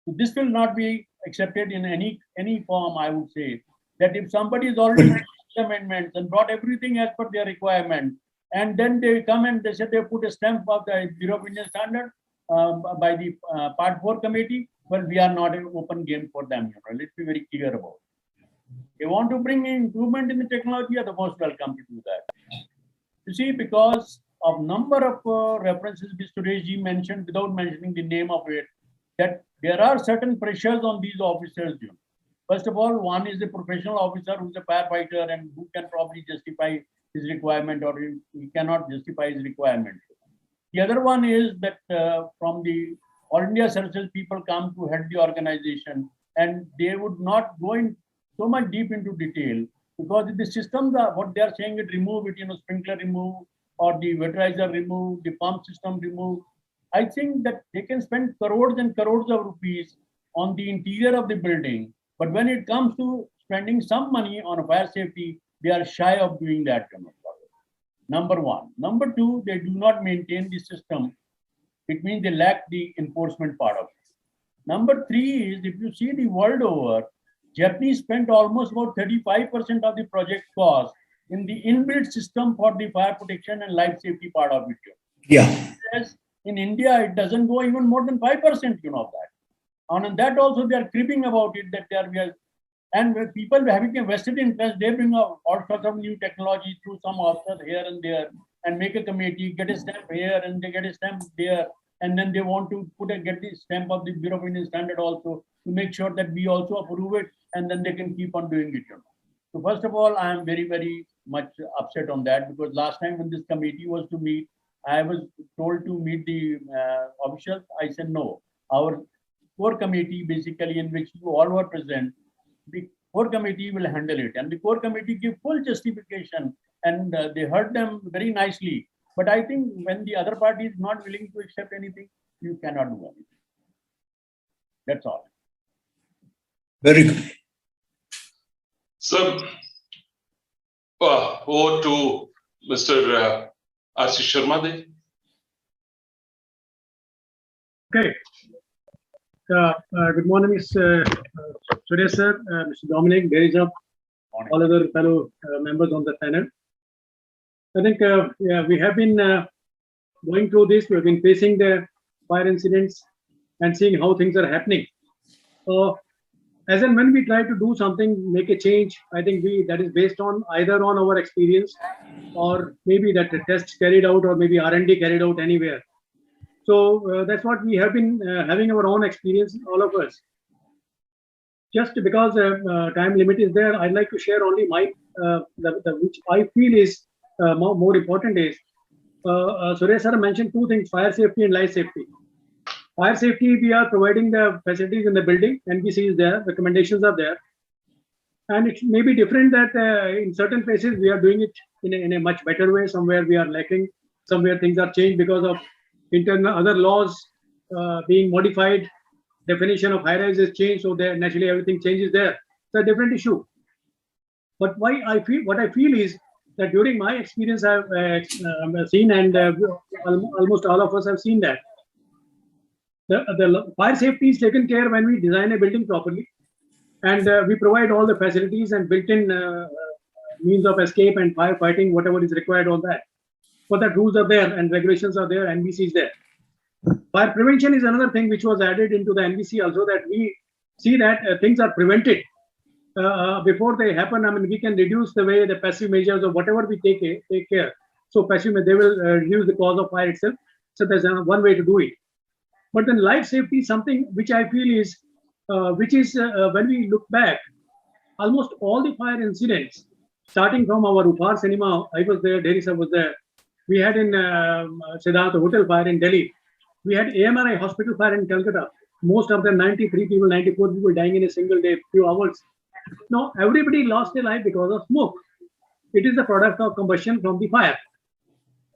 So this will not be accepted in any form, I would say. That if somebody is already made amendments and brought everything as per their requirement, and then they come and they say they put a stamp of the Bureau of Indian Standard by the Part 4 committee, well, we are not an open game for them. Let's be very clear about it. They want to bring in improvement in the technology, are the most welcome to do that. You see, because of number of references which Sureshji mentioned without mentioning the name of it, that there are certain pressures on these officers. First of all, one is a professional officer who's a firefighter and who can probably justify his requirement or he cannot justify his requirement. The other one is that from the All India Services, people come to head the organization and they would not go in so much deep into detail because the systems are what they are saying it remove it, sprinkler remove or the weterizer remove, the pump system remove. I think that they can spend crores and crores of rupees on the interior of the building. But when it comes to spending some money on fire safety, they are shy of doing that. Number one. Number two, they do not maintain the system. It means they lack the enforcement part of it. Number three is, if you see the world over, Japanese spent almost about 35% of the project cost in the inbuilt system for the fire protection and life safety part of it. Yeah. Whereas in India, it doesn't go even more than 5%, of that. And that also they are cribbing about it that they are, and when people having a vested interest, they bring up all sorts of new technology through some officer here and there and make a committee, get a stamp here and they get a stamp there. And then they want to get the stamp of the Bureau of Indian Standard also to make sure that we also approve it and then they can keep on doing it. So first of all, I am very, very much upset on that because last time when this committee was to meet, I was told to meet the officials. I said no. Our core committee, basically, in which you all were present. The core committee will handle it, and the core committee give full justification, and they heard them very nicely. But I think when the other party is not willing to accept anything, you cannot do anything. That's all. Very good. So, over to Mr. Ashish Sharma. Okay. Good morning, Mr. Suresh sir, Mr. Dominic, there is all other fellow members on the panel. I think we have been going through this. We have been facing the fire incidents and seeing how things are happening. As and when we try to do something, make a change, I think that is based on either on our experience or maybe that the tests carried out or maybe R&D carried out anywhere. So that's what we have been having our own experience, all of us. Just because time limit is there, I'd like to share only my, which I feel is more important is, Suresh sir mentioned two things, fire safety and life safety. Fire safety, we are providing the facilities in the building, NBC is there, recommendations are there. And it may be different that in certain places we are doing it in a much better way, somewhere we are lacking, somewhere things are changed because of internal other laws being modified, definition of high rise is changed, so there naturally everything changes there. It's a different issue. But what I feel is that during my experience I've seen, and almost all of us have seen that the fire safety is taken care when we design a building properly, and we provide all the facilities and built-in means of escape and firefighting, whatever is required on that. For that, rules are there and regulations are there, NBC is there. Fire prevention is another thing which was added into the NBC also, that we see that things are prevented before they happen. I mean, we can reduce the way the passive measures or whatever we take care. So passive, they will reduce the cause of fire itself. So there's one way to do it. But then life safety is something which I feel is, when we look back, almost all the fire incidents, starting from our Upar cinema, I was there, Derisa was there. We had in Siddharth Hotel fire in Delhi. We had AMRI hospital fire in Calcutta. Most of them, 93 people, 94 people dying in a single day, few hours. Now, everybody lost their life because of smoke. It is the product of combustion from the fire.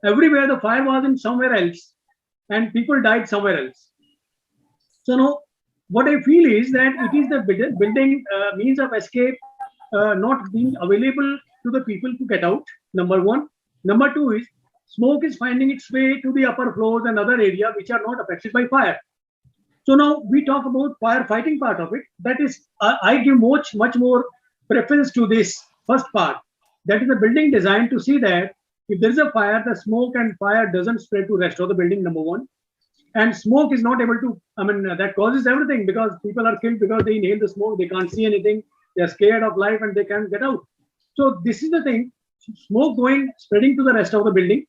Everywhere the fire was in somewhere else, and people died somewhere else. So now, what I feel is that it is the building means of escape not being available to the people to get out, number one. Number two is, smoke is finding its way to the upper floors and other areas which are not affected by fire. So now we talk about firefighting part of it. That is, I give much more preference to this first part. That is the building design to see that if there is a fire, the smoke and fire doesn't spread to rest of the building, number one. And smoke is not able to, I mean, that causes everything, because people are killed because they inhale the smoke, they can't see anything, they're scared of life and they can't get out. So this is the thing, smoke spreading to the rest of the building.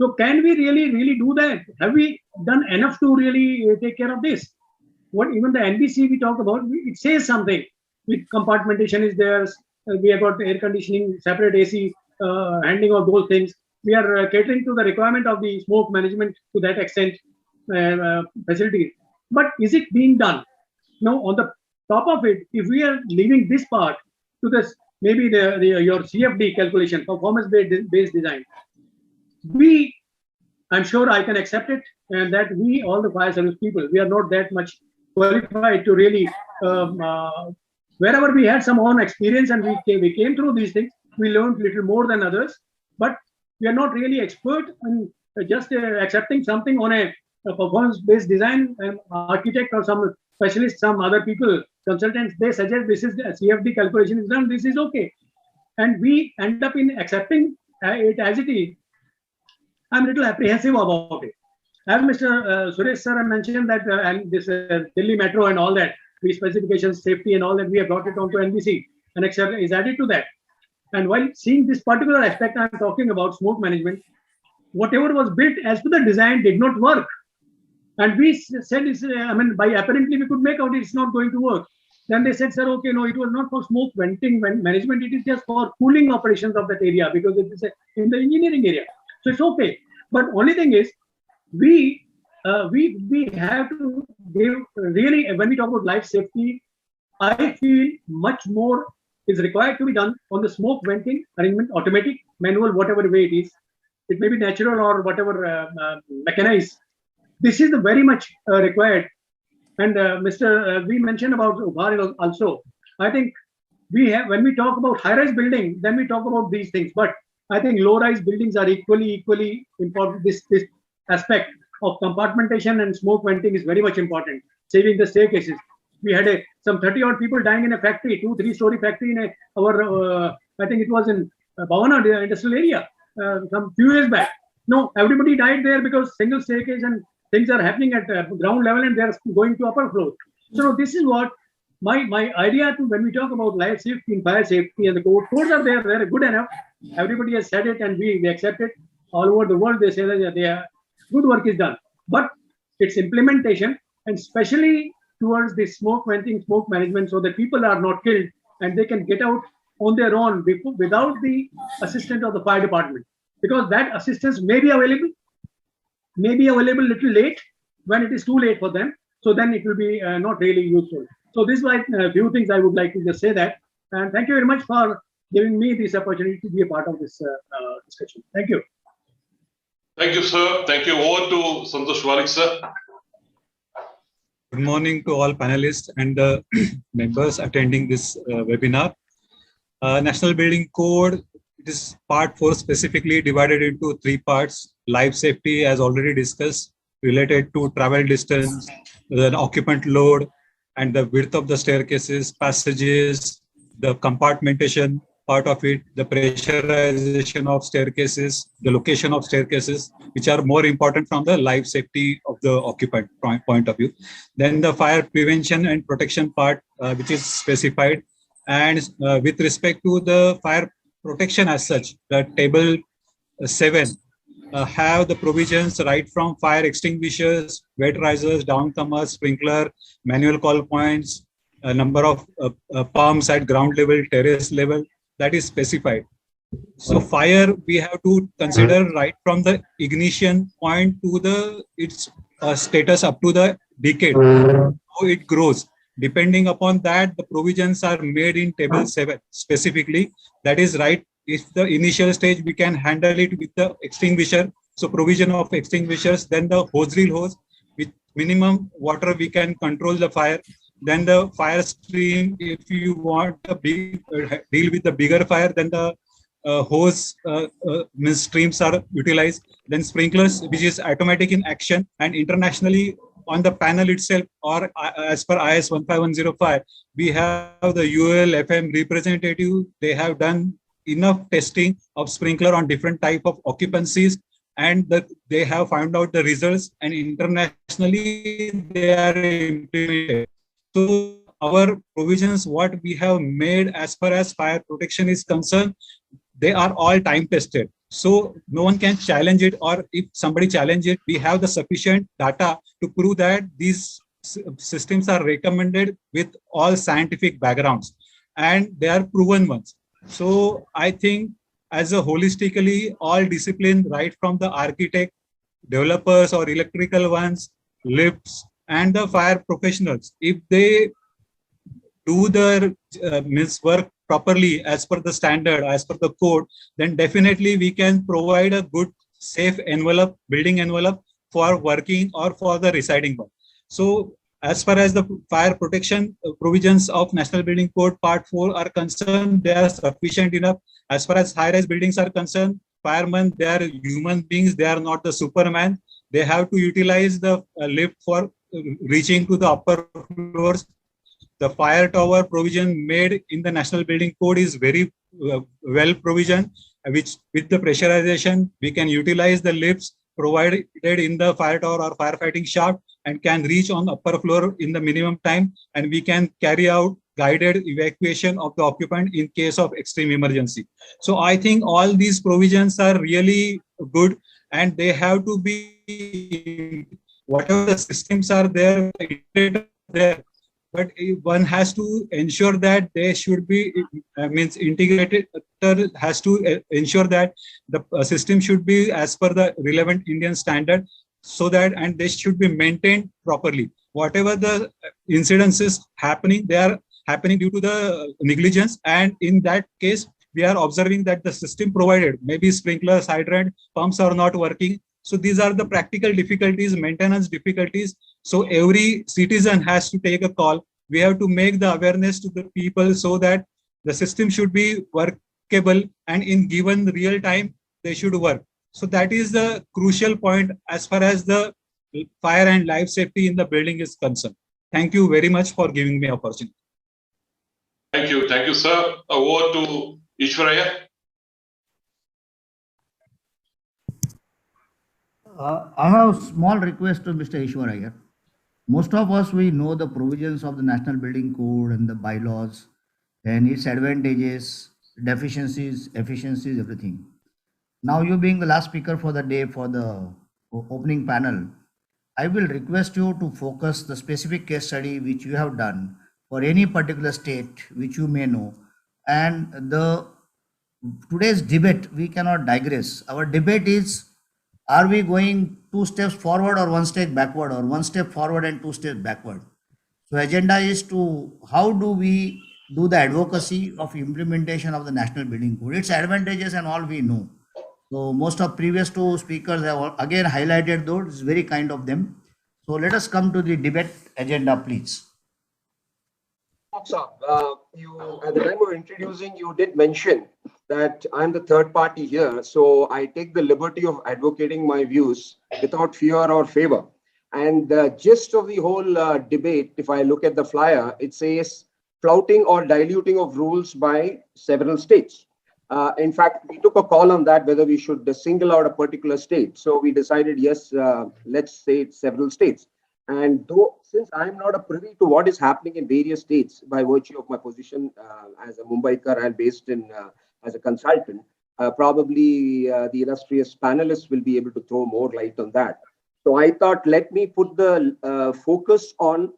So can we really do that? Have we done enough to really take care of this? What even the NBC we talk about, it says something. With compartmentation is there, we have got air conditioning, separate AC, handling of those things. We are catering to the requirement of the smoke management to that extent, facilities. But is it being done? Now, on the top of it, if we are leaving this part to this, maybe your CFD calculation, performance-based design, I'm sure I can accept it, and that all the fire service people, we are not that much qualified to really, wherever we had some own experience and we came through these things, we learned little more than others, but we are not really expert in just accepting something on a performance-based design. Architect or some specialist, some other people, consultants, they suggest this is the CFD calculation is done, this is okay. And we end up in accepting it as it is. I'm a little apprehensive about it. As Mr. Suresh sir mentioned that, and this Delhi Metro and all that, the specifications, safety and all that, we have brought it onto NBC, and except is added to that. And while seeing this particular aspect I'm talking about, smoke management, whatever was built as per the design did not work. And we said, by apparently we could make out it's not going to work. Then they said, sir, okay, no, it was not for smoke venting management, it is just for cooling operations of that area, because it is in the engineering area. So it's okay. But only thing is, we we have to give really, when we talk about life safety, I feel much more is required to be done on the smoke venting arrangement, automatic, manual, whatever way it is. It may be natural or whatever mechanized. This is the very much required. And we mentioned about Ubhar also. I think we have, when we talk about high-rise building, then we talk about these things. But I think low-rise buildings are equally important. This aspect of compartmentation and smoke venting is very much important. Saving the staircases. We had some 30-odd people dying in a factory, 2-3 story factory in I think it was in Bhavana, the industrial area, some few years back. No, everybody died there because single staircase and things are happening at ground level and they are going to upper floor. So this is what my idea to, when we talk about life safety and fire safety, and the codes are there, they're good enough. Everybody has said it and we accept it. All over the world, they say that they are, good work is done. But its implementation, and especially towards the smoke venting, smoke management, so that people are not killed and they can get out on their own without the assistance of the fire department. Because that assistance may be available little late when it is too late for them. So then it will be not really useful. So this is like a few things I would like to just say that. And thank you very much for giving me this opportunity to be a part of this discussion. Thank you. Thank you, sir. Thank you. Over to Santosh Warik, sir. Good morning to all panelists and the members attending this webinar. National Building Code, it is part 4 specifically divided into 3 parts. Life safety, as already discussed, related to travel distance, the occupant load, and the width of the staircases, passages, the compartmentation part of it, the pressurization of staircases, the location of staircases, which are more important from the life safety of the occupant point of view. Then the fire prevention and protection part, which is specified. And with respect to the fire protection as such, the table 7 have the provisions right from fire extinguishers, wet risers, downcomers, sprinkler, manual call points, a number of pumps at ground level, terrace level, that is specified. So fire, we have to consider right from the ignition point to its status up to the decade, how it grows. Depending upon that, the provisions are made in table 7 specifically. That is right. If the initial stage, we can handle it with the extinguisher. So provision of extinguishers, then the hose reel hose with minimum water, we can control the fire. Then the fire stream, if you want a big deal with the bigger fire, then the hose streams are utilized. Then sprinklers, which is automatic in action, and internationally on the panel itself, or as per IS 15105, we have the UL-FM representative. They have done enough testing of sprinkler on different type of occupancies, and they have found out the results, and internationally they are implemented. So our provisions, what we have made as far as fire protection is concerned, they are all time tested. So no one can challenge it, or if somebody challenge it, we have the sufficient data to prove that these systems are recommended with all scientific backgrounds, and they are proven ones. So I think as a holistically, all discipline, right from the architect, developers or electrical ones, lifts, and the fire professionals, if they do their work properly as per the standard, as per the code, then definitely we can provide a good, safe envelope, building envelope for working or for the residing one. So as far as the fire protection provisions of National Building Code Part 4 are concerned, they are sufficient enough. As far as high-rise buildings are concerned, firemen, they are human beings, they are not the Superman. They have to utilize the lift for reaching to the upper floors. The fire tower provision made in the National Building Code is very well provision, which with the pressurization, we can utilize the lifts provided in the fire tower or firefighting shaft and can reach on upper floor in the minimum time, and we can carry out guided evacuation of the occupant in case of extreme emergency. So I think all these provisions are really good, and they have to be, whatever the systems are there, but one has to ensure that they should be, integrated has to ensure that the system should be as per the relevant Indian standard. so that, and they should be maintained properly. Whatever the incidences happening, they are happening due to the negligence. And in that case, we are observing that the system provided, maybe sprinklers, hydrant, pumps are not working. So these are the practical difficulties, maintenance difficulties. So every citizen has to take a call. We have to make the awareness to the people so that the system should be workable, and in given real time, they should work. So that is the crucial point as far as the fire and life safety in the building is concerned. Thank you very much for giving me opportunity. Thank you, sir. Over to Ishwaraya. I have a small request to Mr. Ishwaraya. Most of us, we know the provisions of the National Building Code and the bylaws and its advantages, deficiencies, efficiencies, everything. Now, you being the last speaker for the day for the opening panel, I will request you to focus the specific case study which you have done for any particular state which you may know. And the today's debate, we cannot digress. Our debate is, are we going 2 steps forward or 1 step backward, or 1 step forward and 2 steps backward? So agenda is to how do we do the advocacy of implementation of the National Building Code, its advantages and all we know. So most of previous 2 speakers have again highlighted those. It's very kind of them. So let us come to the debate agenda, please. You at the time of introducing, you did mention that I'm the third party here, so I take the liberty of advocating my views without fear or favor. And the gist of the whole debate, if I look at the flyer, it says flouting or diluting of rules by several states. In fact, we took a call on that, whether we should single out a particular state. So we decided, yes, let's say it's several states. And though, since I'm not a privy to what is happening in various states by virtue of my position as a Mumbaikar and based in as a consultant, probably the illustrious panelists will be able to throw more light on that. So I thought, let me put the focus on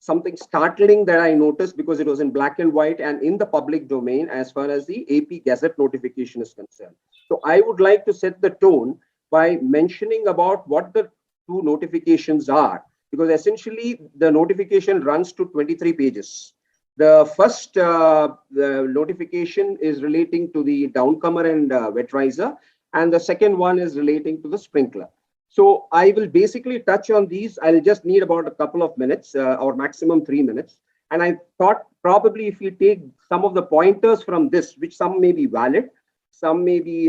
something startling that I noticed because it was in black and white and in the public domain as far as the AP Gazette notification is concerned. So I would like to set the tone by mentioning about what the 2 notifications are, because essentially the notification runs to 23 pages. The first the notification is relating to the downcomer and wet-riser, and the second one is relating to the sprinkler. So I will basically touch on these. I'll just need about a couple of minutes or maximum 3 minutes. And I thought probably if we take some of the pointers from this, which some may be valid, some may be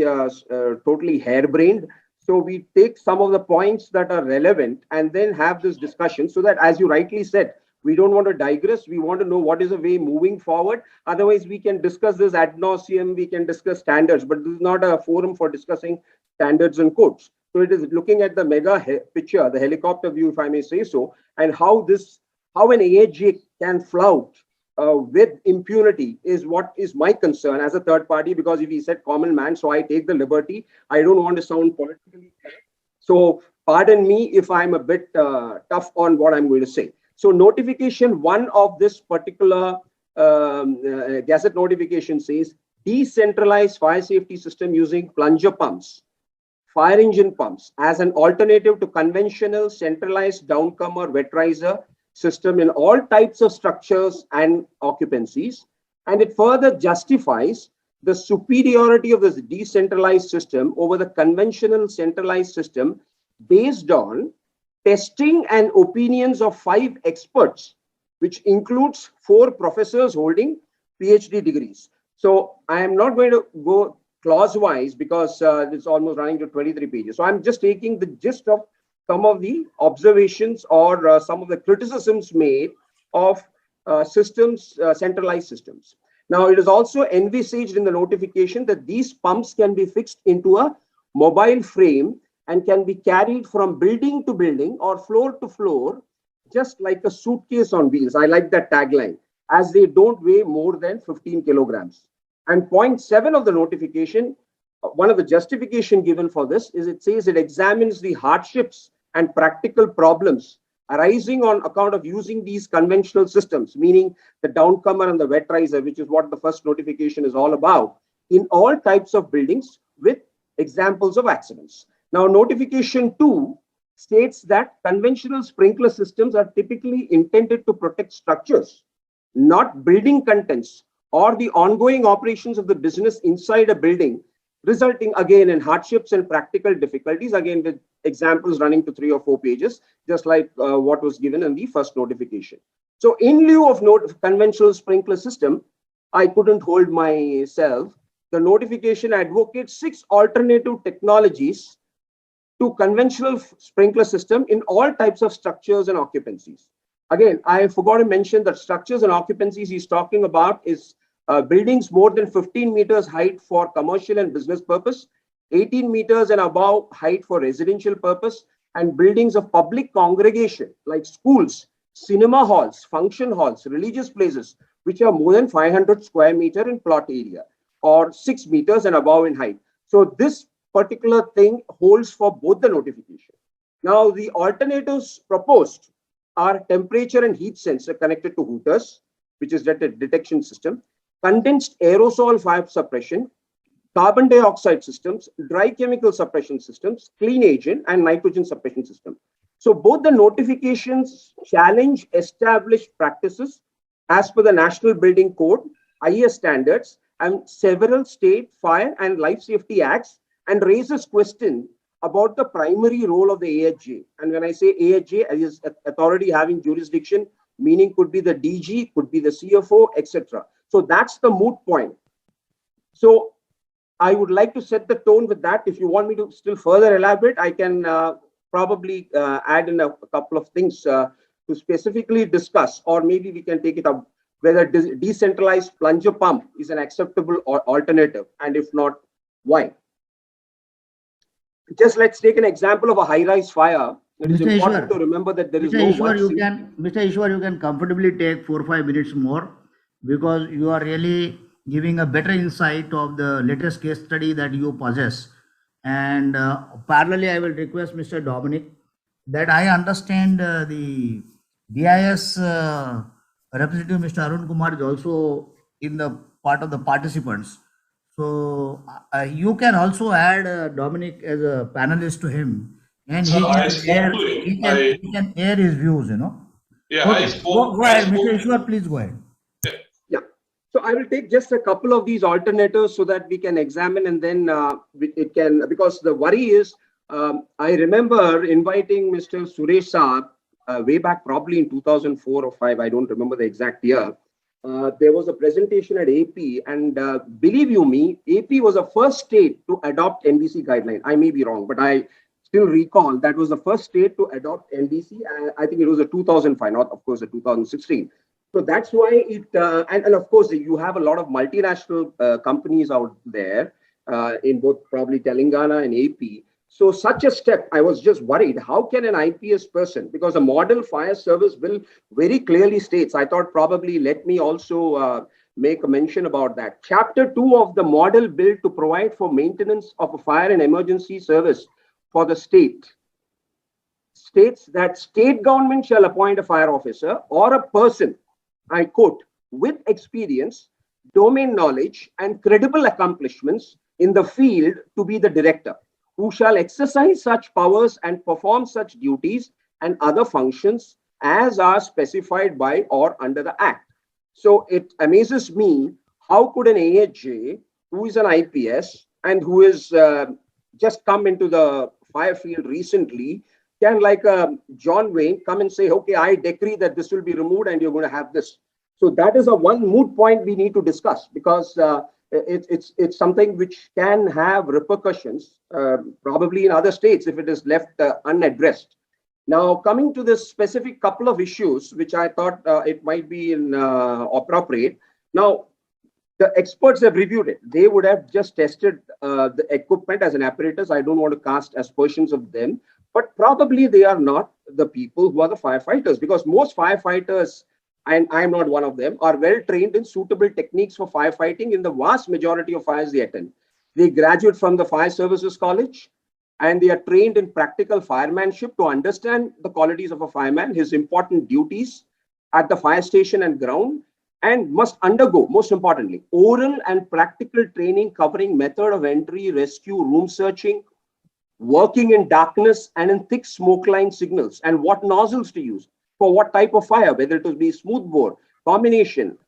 totally harebrained. So we take some of the points that are relevant and then have this discussion so that, as you rightly said, we don't want to digress. We want to know what is the way moving forward. Otherwise, we can discuss this ad nauseum. We can discuss standards, but this is not a forum for discussing standards and codes. So it is looking at the mega picture, the helicopter view, if I may say so, and how an AHJ can flout with impunity is what is my concern as a third party, because if he said common man, so I take the liberty. I don't want to sound politically correct. So pardon me if I'm a bit tough on what I'm going to say. So notification 1 of this particular Gazette notification says decentralized fire safety system using plunger pumps, fire engine pumps as an alternative to conventional centralized downcomer wet-riser system in all types of structures and occupancies. And it further justifies the superiority of this decentralized system over the conventional centralized system based on testing and opinions of 5 experts, which includes 4 professors holding PhD degrees. So I am not going to go clause-wise because it's almost running to 23 pages. So I'm just taking the gist of some of the observations or some of the criticisms made of systems, centralized systems. Now, it is also envisaged in the notification that these pumps can be fixed into a mobile frame and can be carried from building to building or floor to floor, just like a suitcase on wheels. I like that tagline, as they don't weigh more than 15 kilograms. And point 7 of the notification, one of the justification given for this is it says it examines the hardships and practical problems arising on account of using these conventional systems, meaning the downcomer and the wet riser, which is what the first notification is all about, in all types of buildings with examples of accidents. Now, notification 2 states that conventional sprinkler systems are typically intended to protect structures, not building contents or the ongoing operations of the business inside a building, resulting again in hardships and practical difficulties, again with examples running to 3 or 4 pages, just like what was given in the first notification. So in lieu of conventional sprinkler system, I couldn't hold myself. The notification advocates 6 alternative technologies to conventional sprinkler system in all types of structures and occupancies. Again, I forgot to mention that structures and occupancies he's talking about is buildings more than 15 meters height for commercial and business purpose, 18 meters and above height for residential purpose, and buildings of public congregation like schools, cinema halls, function halls, religious places, which are more than 500 square meter in plot area or 6 meters and above in height. So this particular thing holds for both the notification. Now, the alternatives proposed are temperature and heat sensor connected to hooters, which is that detection system, condensed aerosol fire suppression, carbon dioxide systems, dry chemical suppression systems, clean agent, and nitrogen suppression system. So both the notifications challenge established practices as per the National Building Code, IS standards, and several state fire and life safety acts, and raises question about the primary role of the AHJ. And when I say AHJ, is authority having jurisdiction, meaning could be the DG, could be the CFO, etc. So that's the moot point. So I would like to set the tone with that. If you want me to still further elaborate, I can probably add in a couple of things to specifically discuss, or maybe we can take it up whether decentralized plunger pump is an acceptable alternative, and if not, why. Just let's take an example of a high-rise fire. It is important to remember that there is no one. Mr. Ishwar, you can comfortably take 4 or 5 minutes more, because you are really giving a better insight of the latest case study that you possess. And parallelly, I will request Mr. Dominic that I understand the BIS representative, Mr. Arun Kumar, is also in the part of the participants. So you can also add Dominic as a panelist to him, and So he can air his views, you know. Yeah, okay. Go ahead, Mr. Ishwar, please go ahead. Yeah. So I will take just a couple of these alternatives so that we can examine, and then it can, because the worry is, I remember inviting Mr. Suresh Saab way back probably in 2004 or 5, I don't remember the exact year. There was a presentation at AP, and believe you me, AP was the first state to adopt NBC guideline. I may be wrong, but I still recall that was the first state to adopt NBC. I think it was a 2005, not of course a 2016. So that's why it, and of course you have a lot of multinational companies out there in both probably Telangana and AP. So such a step, I was just worried, how can an IPS person, because the model fire service bill very clearly states, I thought probably let me also make a mention about that. Chapter 2 of the model bill to provide for maintenance of a fire and emergency service for the state states that state government shall appoint a fire officer or a person, I quote, with experience, domain knowledge, and credible accomplishments in the field to be the director, who shall exercise such powers and perform such duties and other functions as are specified by or under the Act. So it amazes me, how could an AHJ, who is an IPS and who is just come into the fire field recently, can like John Wayne come and say, okay, I decree that this will be removed and you're going to have this. So that is a one moot point we need to discuss, because it's something which can have repercussions probably in other states if it is left unaddressed. Now, coming to this specific couple of issues, which I thought it might be appropriate. Now, the experts have reviewed it. They would have just tested the equipment as an apparatus. I don't want to cast aspersions of them, but probably they are not the people who are the firefighters, because most firefighters, and I'm not one of them, are well trained in suitable techniques for firefighting in the vast majority of fires they attend. They graduate from the Fire Services College, and they are trained in practical firemanship to understand the qualities of a fireman, his important duties at the fire station and ground, and must undergo, most importantly, oral and practical training covering method of entry, rescue, room searching, working in darkness and in thick smoke line signals, and what nozzles to use for what type of fire, whether it will be smooth bore, combination,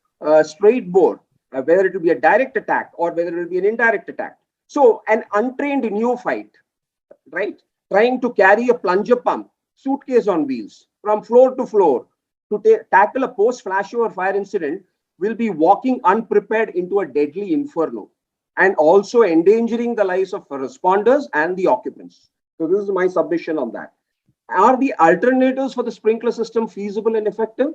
straight bore, whether it will be a direct attack or whether it will be an indirect attack. So an untrained neophyte, right, trying to carry a plunger pump, suitcase on wheels from floor to floor to tackle a post-flashover fire incident will be walking unprepared into a deadly inferno and also endangering the lives of responders and the occupants. So this is my submission on that. Are the alternatives for the sprinkler system feasible and effective?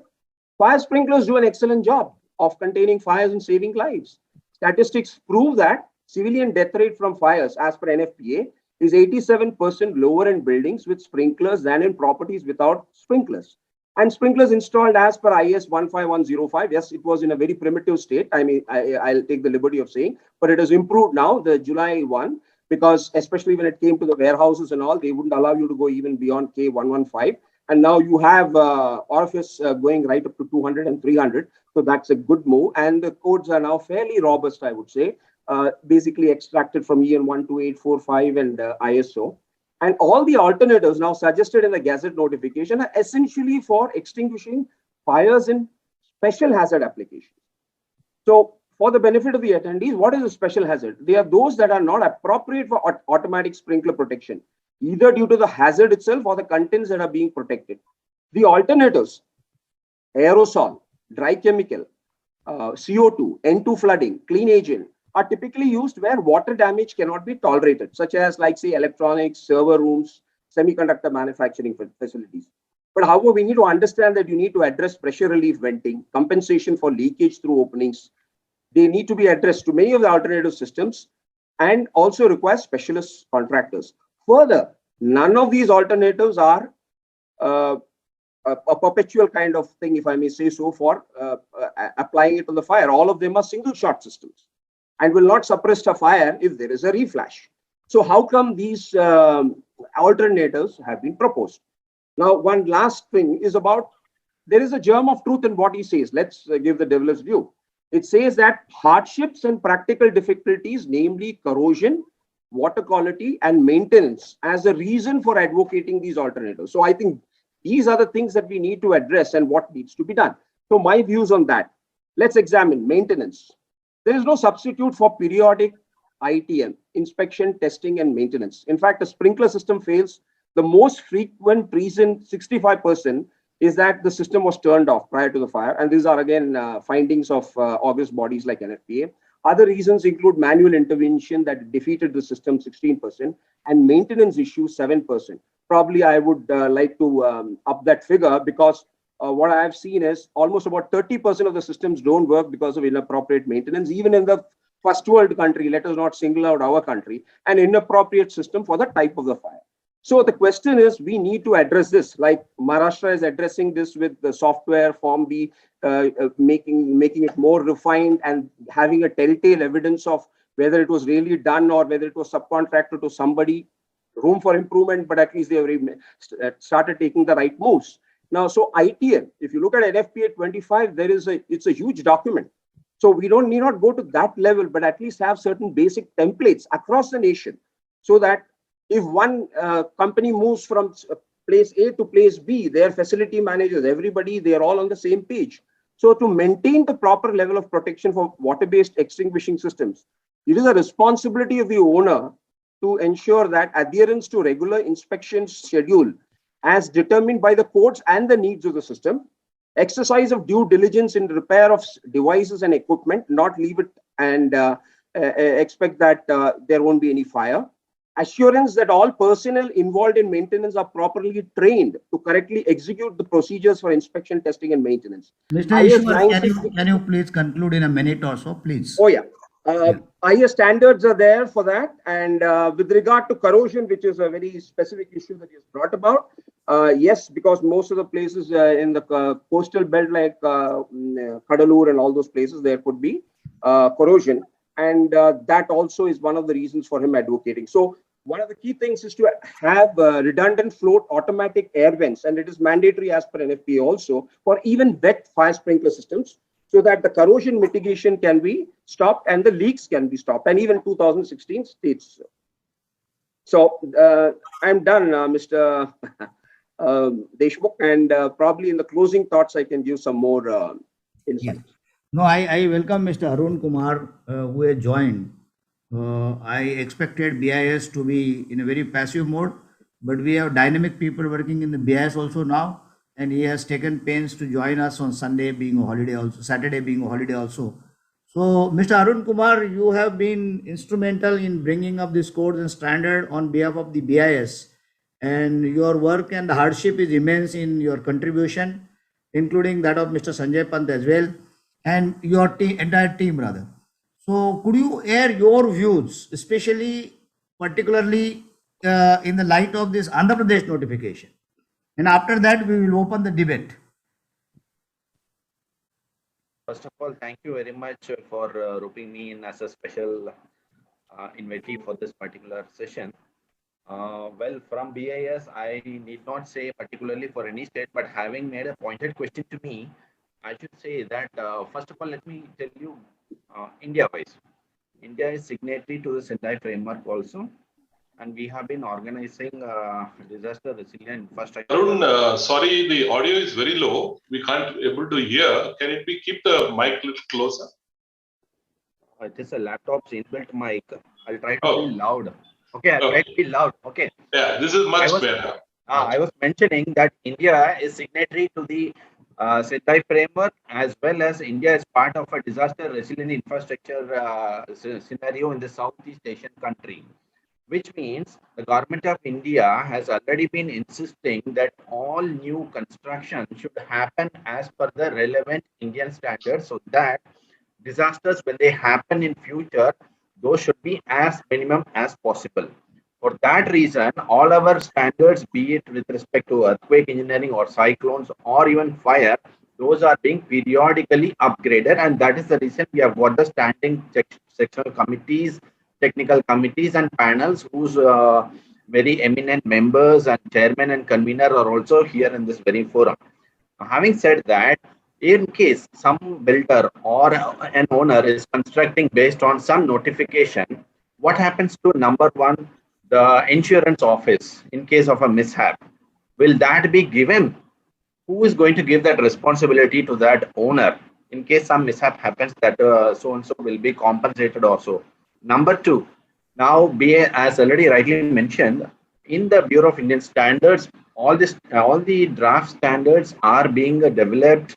Fire sprinklers do an excellent job of containing fires and saving lives. Statistics prove that civilian death rate from fires, as per NFPA, is 87% lower in buildings with sprinklers than in properties without sprinklers. And sprinklers installed as per IS 15105, yes, it was in a very primitive state. I mean, I'll take the liberty of saying, but it has improved now, the July one, because especially when it came to the warehouses and all, they wouldn't allow you to go even beyond K115. And now you have orifice going right up to 200 and 300. So that's a good move. And the codes are now fairly robust, I would say, basically extracted from EN 12845 and ISO. And all the alternatives now suggested in the Gazette notification are essentially for extinguishing fires in special hazard applications. So for the benefit of the attendees, what is a special hazard? They are those that are not appropriate for automatic sprinkler protection, either due to the hazard itself or the contents that are being protected. The alternatives, aerosol, dry chemical, CO2, N2 flooding, clean agent, are typically used where water damage cannot be tolerated, such as, like, say, electronics, server rooms, semiconductor manufacturing facilities. But however, we need to understand that you need to address pressure relief venting, compensation for leakage through openings. They need to be addressed to many of the alternative systems and also require specialist contractors. Further, none of these alternatives are a perpetual kind of thing, if I may say so, for applying it to the fire. All of them are single shot systems and will not suppress a fire if there is a reflash. So how come these alternatives have been proposed? Now, one last thing is about, there is a germ of truth in what he says. Let's give the devil's view. It says that hardships and practical difficulties, namely corrosion, water quality, and maintenance, as a reason for advocating these alternatives. So I think these are the things that we need to address and what needs to be done. So my views on that. Let's examine maintenance. There is no substitute for periodic ITM, inspection, testing, and maintenance. In fact, a sprinkler system fails. The most frequent reason, 65%, is that the system was turned off prior to the fire. And these are, again, findings of august bodies like NFPA. Other reasons include manual intervention that defeated the system, 16%, and maintenance issues, 7%. Probably I would like to up that figure, because what I have seen is almost about 30% of the systems don't work because of inappropriate maintenance, even in the first world country. Let us not single out our country, an inappropriate system for the type of the fire. So the question is, we need to address this, like Maharashtra is addressing this with the software, Form B, making it more refined and having a telltale evidence of whether it was really done or whether it was subcontracted to somebody. Room for improvement, but at least they have started taking the right moves. Now, so ITM, if you look at NFPA 25, it's a huge document. So we need not go to that level, but at least have certain basic templates across the nation, so that if one company moves from place A to place B, their facility managers, everybody, they are all on the same page. So to maintain the proper level of protection for water-based extinguishing systems, it is a responsibility of the owner to ensure that adherence to regular inspection schedule as determined by the codes and the needs of the system, exercise of due diligence in repair of devices and equipment, not leave it and expect that there won't be any fire, assurance that all personnel involved in maintenance are properly trained to correctly execute the procedures for inspection, testing, and maintenance. Mr. Ishwar, can you please conclude in a minute or so, please? Oh, yeah. IS standards are there for that. And with regard to corrosion, which is a very specific issue that is brought about, yes, because most of the places in the coastal belt like Kadalur and all those places, there could be corrosion. And that also is one of the reasons for him advocating. So one of the key things is to have redundant float automatic air vents, and it is mandatory as per NFPA also for even wet fire sprinkler systems, so that the corrosion mitigation can be stopped and the leaks can be stopped. And even 2016 states so. So I'm done, Mr. Deshmukh, and probably in the closing thoughts, I can give some more Yes. insight. No, I welcome Mr. Arun Kumar who has joined. I expected BIS to be in a very passive mode, but we have dynamic people working in the BIS also now, and he has taken pains to join us on Sunday being a holiday also, Saturday being a holiday also. So, Mr. Arun Kumar, you have been instrumental in bringing up this codes and standard on behalf of the BIS, and your work and the hardship is immense in your contribution, including that of Mr. Sanjay Pant as well, and your entire team rather. So, could you air your views, especially particularly in the light of this Andhra Pradesh notification? And after that, we will open the debate. First of all, thank you very much for roping me in as a special invitee for this particular session. Well, from BIS, I need not say particularly for any state, but having made a pointed question to me, I should say that first of all, let me tell you India-wise. India is signatory to the Sendai framework also, and we have been organizing disaster resilient infrastructure. Arun, sorry, the audio is very low. We can't able to hear. Can it be keep the mic a little closer? It is a laptop's inbuilt mic. I'll try to be loud. Okay, I'll try to be loud. Okay. Yeah, this is much better. I was mentioning that India is signatory to the Sendai framework, as well as India is part of a disaster resilient infrastructure scenario in the Southeast Asian country, which means the government of India has already been insisting that all new construction should happen as per the relevant Indian standards, so that disasters, when they happen in future, those should be as minimum as possible. For that reason, all our standards, be it with respect to earthquake engineering or cyclones or even fire, those are being periodically upgraded, and that is the reason we have got the standing sectional committees, technical committees and panels whose very eminent members and chairman and convener are also here in this very forum. Having said that, in case some builder or an owner is constructing based on some notification, what happens to number one, the insurance office in case of a mishap? Will that be given? Who is going to give that responsibility to that owner? In case some mishap happens, that so-and-so will be compensated also. Number two, now as already rightly mentioned, in the Bureau of Indian Standards, all the draft standards are being developed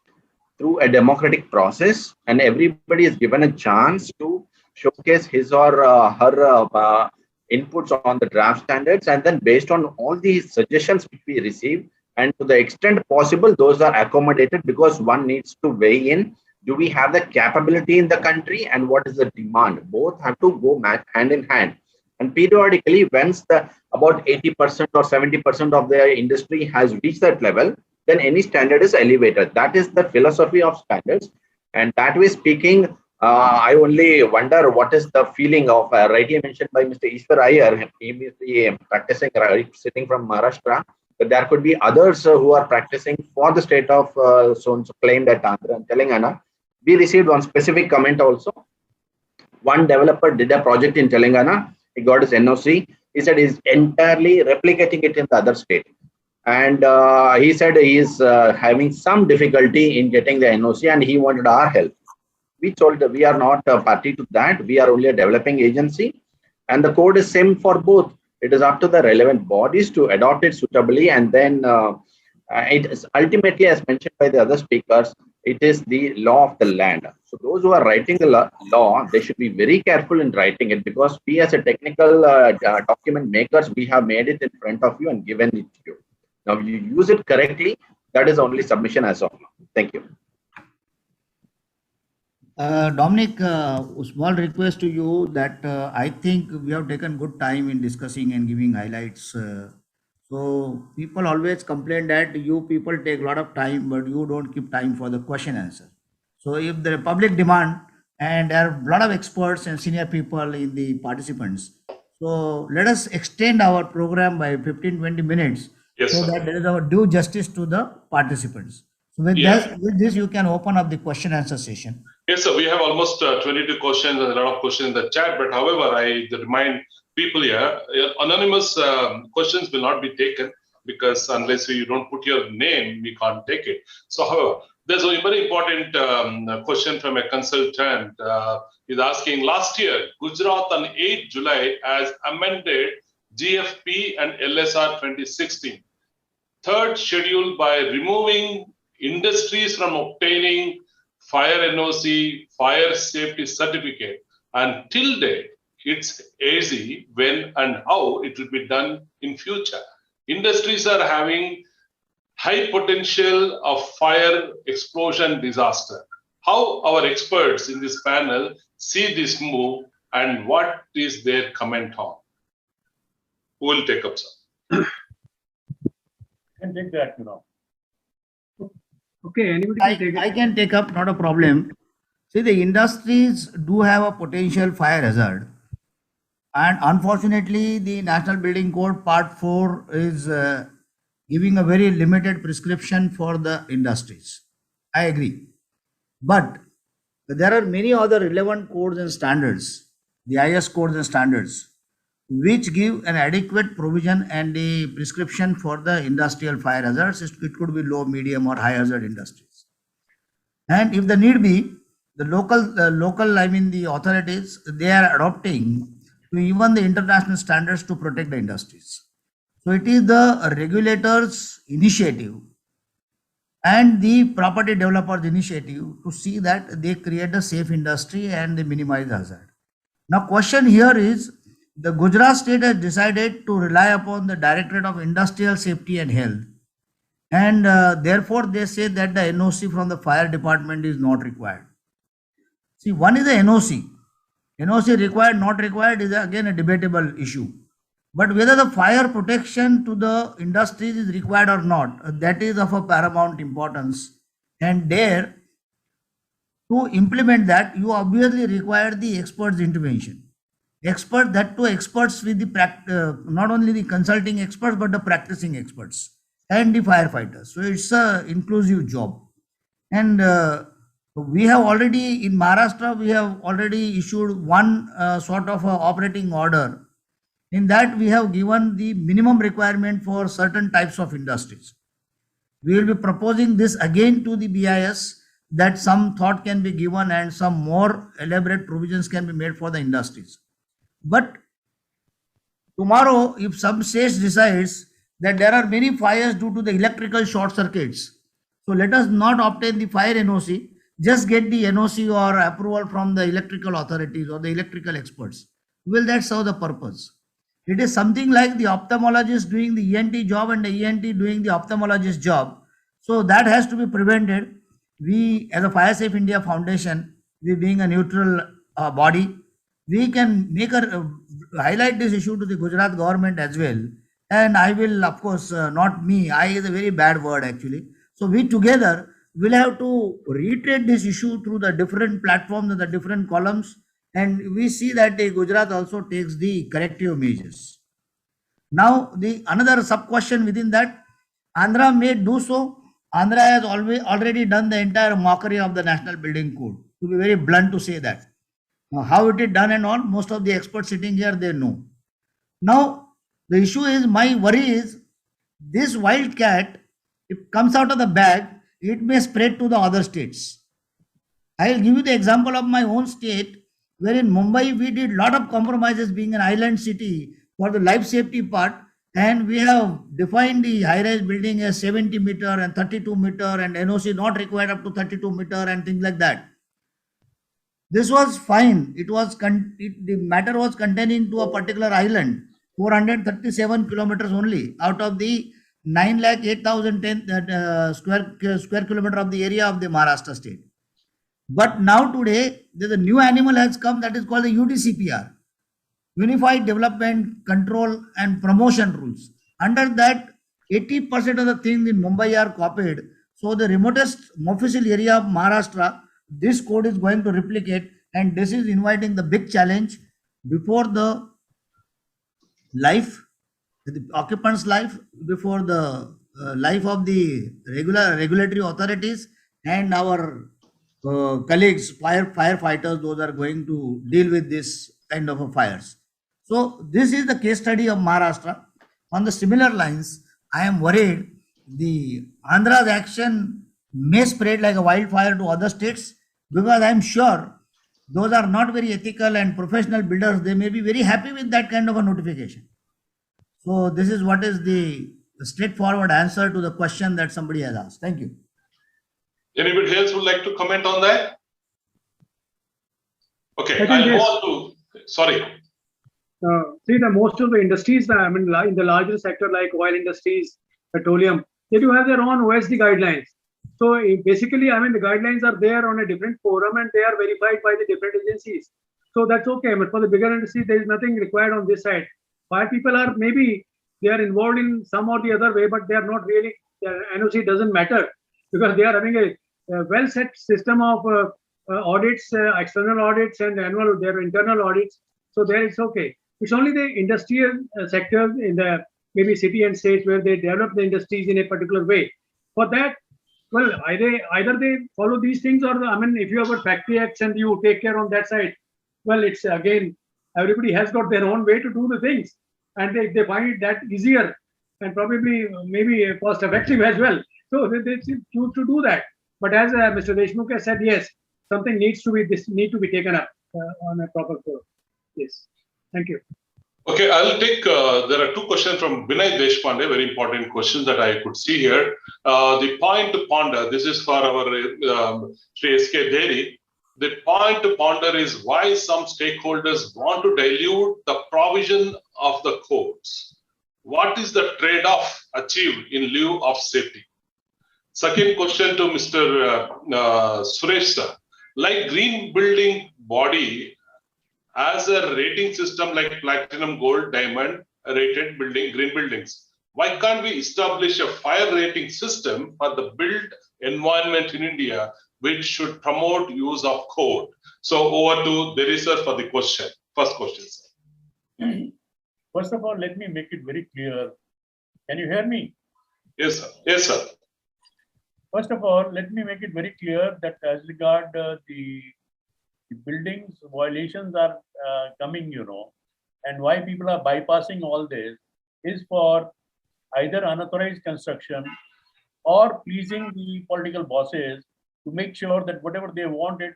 through a democratic process, and everybody is given a chance to showcase his or her inputs on the draft standards, and then based on all these suggestions which we receive, and to the extent possible, those are accommodated, because one needs to weigh in, do we have the capability in the country and what is the demand? Both have to go hand in hand. And periodically, once about 80% or 70% of the industry has reached that level, then any standard is elevated. That is the philosophy of standards. And that way speaking, I only wonder what is the feeling of, rightly mentioned by Mr. Ishwar Iyer, he is practicing, sitting from Maharashtra, but there could be others who are practicing for the state of so-and-so claimed at Andhra and Telangana. We received one specific comment also. One developer did a project in Telangana, he got his NOC, he said he's entirely replicating it in the other state. And he said he is having some difficulty in getting the NOC and he wanted our help. We told that we are not a party to that. We are only a developing agency, and the code is same for both. It is up to the relevant bodies to adopt it suitably, and then it is ultimately, as mentioned by the other speakers, it is the law of the land. So those who are writing the law, they should be very careful in writing it, because we as a technical document makers, we have made it in front of you and given it to you. Now you use it correctly. That is only submission as of now. Thank you. Dominic, small request to you that I think we have taken good time in discussing and giving highlights. So people always complain that you people take a lot of time, but you don't keep time for the question answer. So if the public demand, and there are a lot of experts and senior people in the participants, so let us extend our program by 15-20 minutes, so that there is our due justice to the participants. So with this, you can open up the question answer session. Yes, sir. We have almost 22 questions and a lot of questions in the chat. But however, I remind people here. Anonymous questions will not be taken because unless you don't put your name, we can't take it. So, however, there's a very important question from a consultant. Is asking, last year, Gujarat on 8 July has amended GFP and LSR 2016. Third schedule by removing industries from obtaining fire NOC, fire safety certificate. And till date, it's easy when and how it will be done in future. Industries are having high potential of fire explosion disaster. How our experts in this panel see this move and what is their comment on? Who will take up, sir? Can take that, Okay, anybody can take it. I can take up, not a problem. See, the industries do have a potential fire hazard. And unfortunately, the National Building Code Part 4 is giving a very limited prescription for the industries. I agree. But there are many other relevant codes and standards, the IS codes and standards, which give an adequate provision and a prescription for the industrial fire hazards. It could be low, medium, or high hazard industries. And if the need be, the the authorities, they are adopting to even the international standards to protect the industries. So it is the regulators' initiative and the property developers' initiative to see that they create a safe industry and they minimize hazard. Now, question here is, the Gujarat state has decided to rely upon the Directorate of Industrial Safety and Health, and therefore they say that the NOC from the fire department is not required. See, one is the NOC. NOC required, not required is again a debatable issue. But whether the fire protection to the industries is required or not, that is of a paramount importance. And there, to implement that, you obviously require the experts' intervention. Experts with the not only the consulting experts but the practicing experts and the firefighters. So it's a inclusive job. And we have already in Maharashtra, we have already issued one sort of operating order. In that, we have given the minimum requirement for certain types of industries. We will be proposing this again to the BIS, that some thought can be given and some more elaborate provisions can be made for the industries. But tomorrow, if some state decides that there are many fires due to the electrical short circuits, so let us not obtain the fire NOC, just get the NOC or approval from the electrical authorities or the electrical experts. Will that serve the purpose? It is something like the ophthalmologist doing the ENT job and the ENT doing the ophthalmologist job. So that has to be prevented. We, as a Fire Safe India Foundation, we being a neutral body, we can make highlight this issue to the Gujarat government as well. And I will, of course, not me, I is a very bad word actually. So we together will have to reiterate this issue through the different platforms and the different columns. And we see that the Gujarat also takes the corrective measures. Now, the another sub question within that, Andhra may do so. Andhra has already done the entire mockery of the National Building Code. To be very blunt to say that. How it is done and all, most of the experts sitting here, they know. Now, the issue is, my worry is, this wild cat, if it comes out of the bag, it may spread to the other states. I will give you the example of my own state, where in Mumbai, we did a lot of compromises being an island city for the life safety part, and we have defined the high-rise building as 70 meter and 32 meter and NOC not required up to 32 meter and things like that. This was fine. The matter was contained into a particular island, 437 kilometers only out of the 9,08,010 square kilometer of the area of the Maharashtra state. But now today, there's a new animal has come that is called the UDCPR, Unified Development Control and Promotion Rules. Under that, 80% of the things in Mumbai are copied. So the remotest official area of Maharashtra, this code is going to replicate, and this is inviting the big challenge before the life, the occupant's life, before the life of the regulatory authorities and our colleagues, firefighters, those are going to deal with this kind of fires. So this is the case study of Maharashtra. On the similar lines, I am worried the Andhra's action may spread like a wildfire to other states, because I am sure those are not very ethical and professional builders. They may be very happy with that kind of a notification. So this is what is the straightforward answer to the question that somebody has asked. Thank you. Anybody else would like to comment on that? Okay, I think I'll go yes. on to, sorry. See, the most of the industries, I mean, in the larger sector like oil industries, petroleum, they do have their own OSD guidelines. So basically, I mean, the guidelines are there on a different forum and they are verified by the different agencies. So that's okay. But for the bigger industry, there is nothing required on this side. Why people are maybe they are involved in some or the other way, but they are not really. Their NOC doesn't matter because they are having a well set system of audits, external audits, and annual their internal audits. So there it's okay. It's only the industrial sector in the maybe city and states where they develop the industries in a particular way. For that, well, either they follow these things, or I mean, if you have a factory acts and you take care on that side, well, it's again everybody has got their own way to do the things, and they find it that easier and probably maybe cost effective as well. So they choose to do that. But as Mr. Deshmukh has said, yes, something needs to be taken up on a proper course. Yes. Thank you. Okay, I'll take, there are two questions from Vinay Deshpande, very important questions that I could see here. The point to ponder, this is for our Sri S.K. Dheri. The point to ponder is why some stakeholders want to dilute the provision of the codes. What is the trade-off achieved in lieu of safety? Second question to Mr. Suresh sir. Like green building body, as a rating system like platinum, gold, diamond rated green buildings, why can't we establish a fire rating system for the built environment in India, which should promote use of code? So over to Dheri sir for the question. First question, sir. First of all, let me make it very clear. Can you hear me? Yes, sir. Yes, sir. First of all, let me make it very clear that as regard the buildings violations are coming, and why people are bypassing all this is for either unauthorized construction or pleasing the political bosses to make sure that whatever they want, it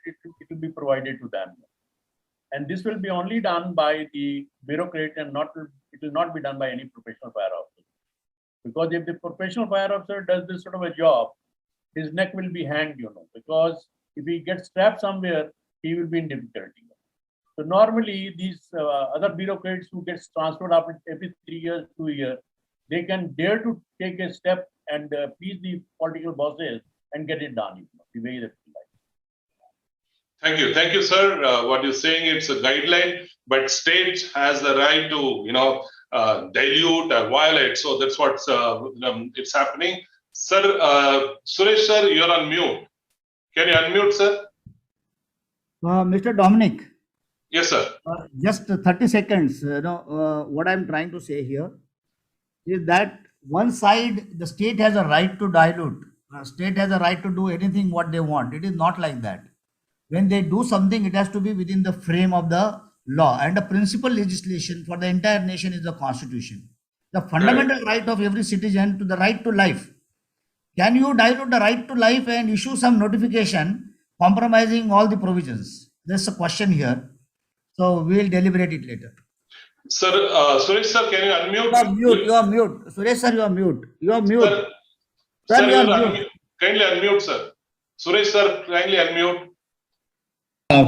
will be provided to them. And this will be only done by the bureaucrat and it will not be done by any professional fire officer. Because if the professional fire officer does this sort of a job, his neck will be hanged, because if he gets trapped somewhere, he will be in difficulty. So normally these other bureaucrats who gets transferred after every 3 years, 2 years, they can dare to take a step and please the political bosses and get it done, the way that they like. Thank you, sir. What you're saying, it's a guideline, but state has the right to, dilute or violate. So that's what's it's happening. Sir, Suresh sir, you're on mute. Can you unmute, sir? Mr. Dominic. Yes, sir. Just 30 seconds. What I'm trying to say here is that one side, the state has a right to dilute. State has a right to do anything what they want. It is not like that. When they do something, it has to be within the frame of the law. And the principal legislation for the entire nation is the Constitution. The fundamental right of every citizen to the right to life. Can you dilute the right to life and issue some notification compromising all the provisions? There's a question here. So we will deliberate it later. Sir, Suresh sir, can you unmute? You are mute. Suresh sir, you are mute. You are mute. Sir, you are mute. Kindly unmute, sir. Suresh sir, kindly unmute.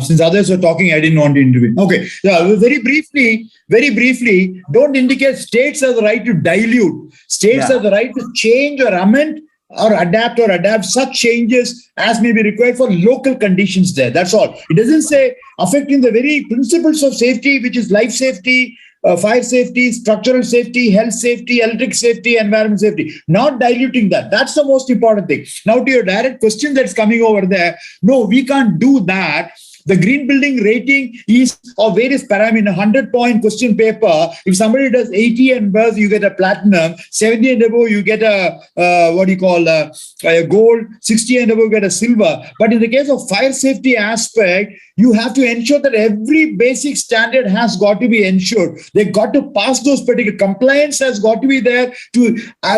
Since others were talking, I didn't want to intervene. Okay. Yeah, very briefly, don't indicate states have the right to dilute. States have the right to change or amend or adapt such changes as may be required for local conditions there. That's all. It doesn't say affecting the very principles of safety, which is life safety, fire safety, structural safety, health safety, electric safety, environment safety. Not diluting that. That's the most important thing. Now to your direct question that's coming over there. No, we can't do that. The green building rating is of various parameters. 100-point question paper. If somebody does 80 and above, you get a platinum. 70 and above, you get a a gold. 60 and above, you get a silver. But in the case of fire safety aspect, you have to ensure that every basic standard has got to be ensured. They got to pass those particular compliance has got to be there to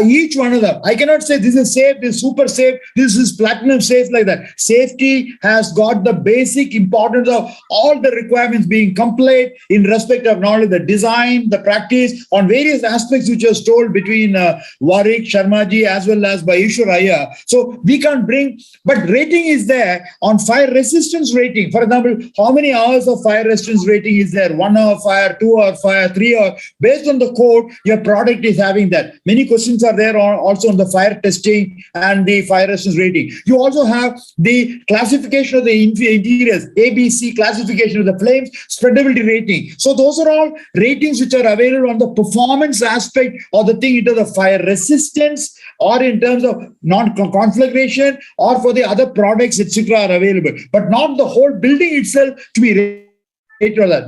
each one of them. I cannot say this is safe, this is super safe, this is platinum safe like that. Safety has got the basic importance of all the requirements being complied in respect of not only the design, the practice on various aspects which was told between Warwick, Sharmaji as well as by Ishwar Iyer. So we can't bring, but rating is there on fire resistance rating. For example, how many hours of fire resistance rating is there? 1 hour fire, 2 hour fire, 3 hour. Based on the code, your product is having that. Many questions are there also on the fire testing and the fire resistance rating. You also have the classification of the interiors, ABC classification of the flames, spreadability rating. So those are all ratings which are available on the performance aspect of the thing into the fire resistance or in terms of non-conflagration or for the other products, etc. are available, but not the whole building itself to be rated.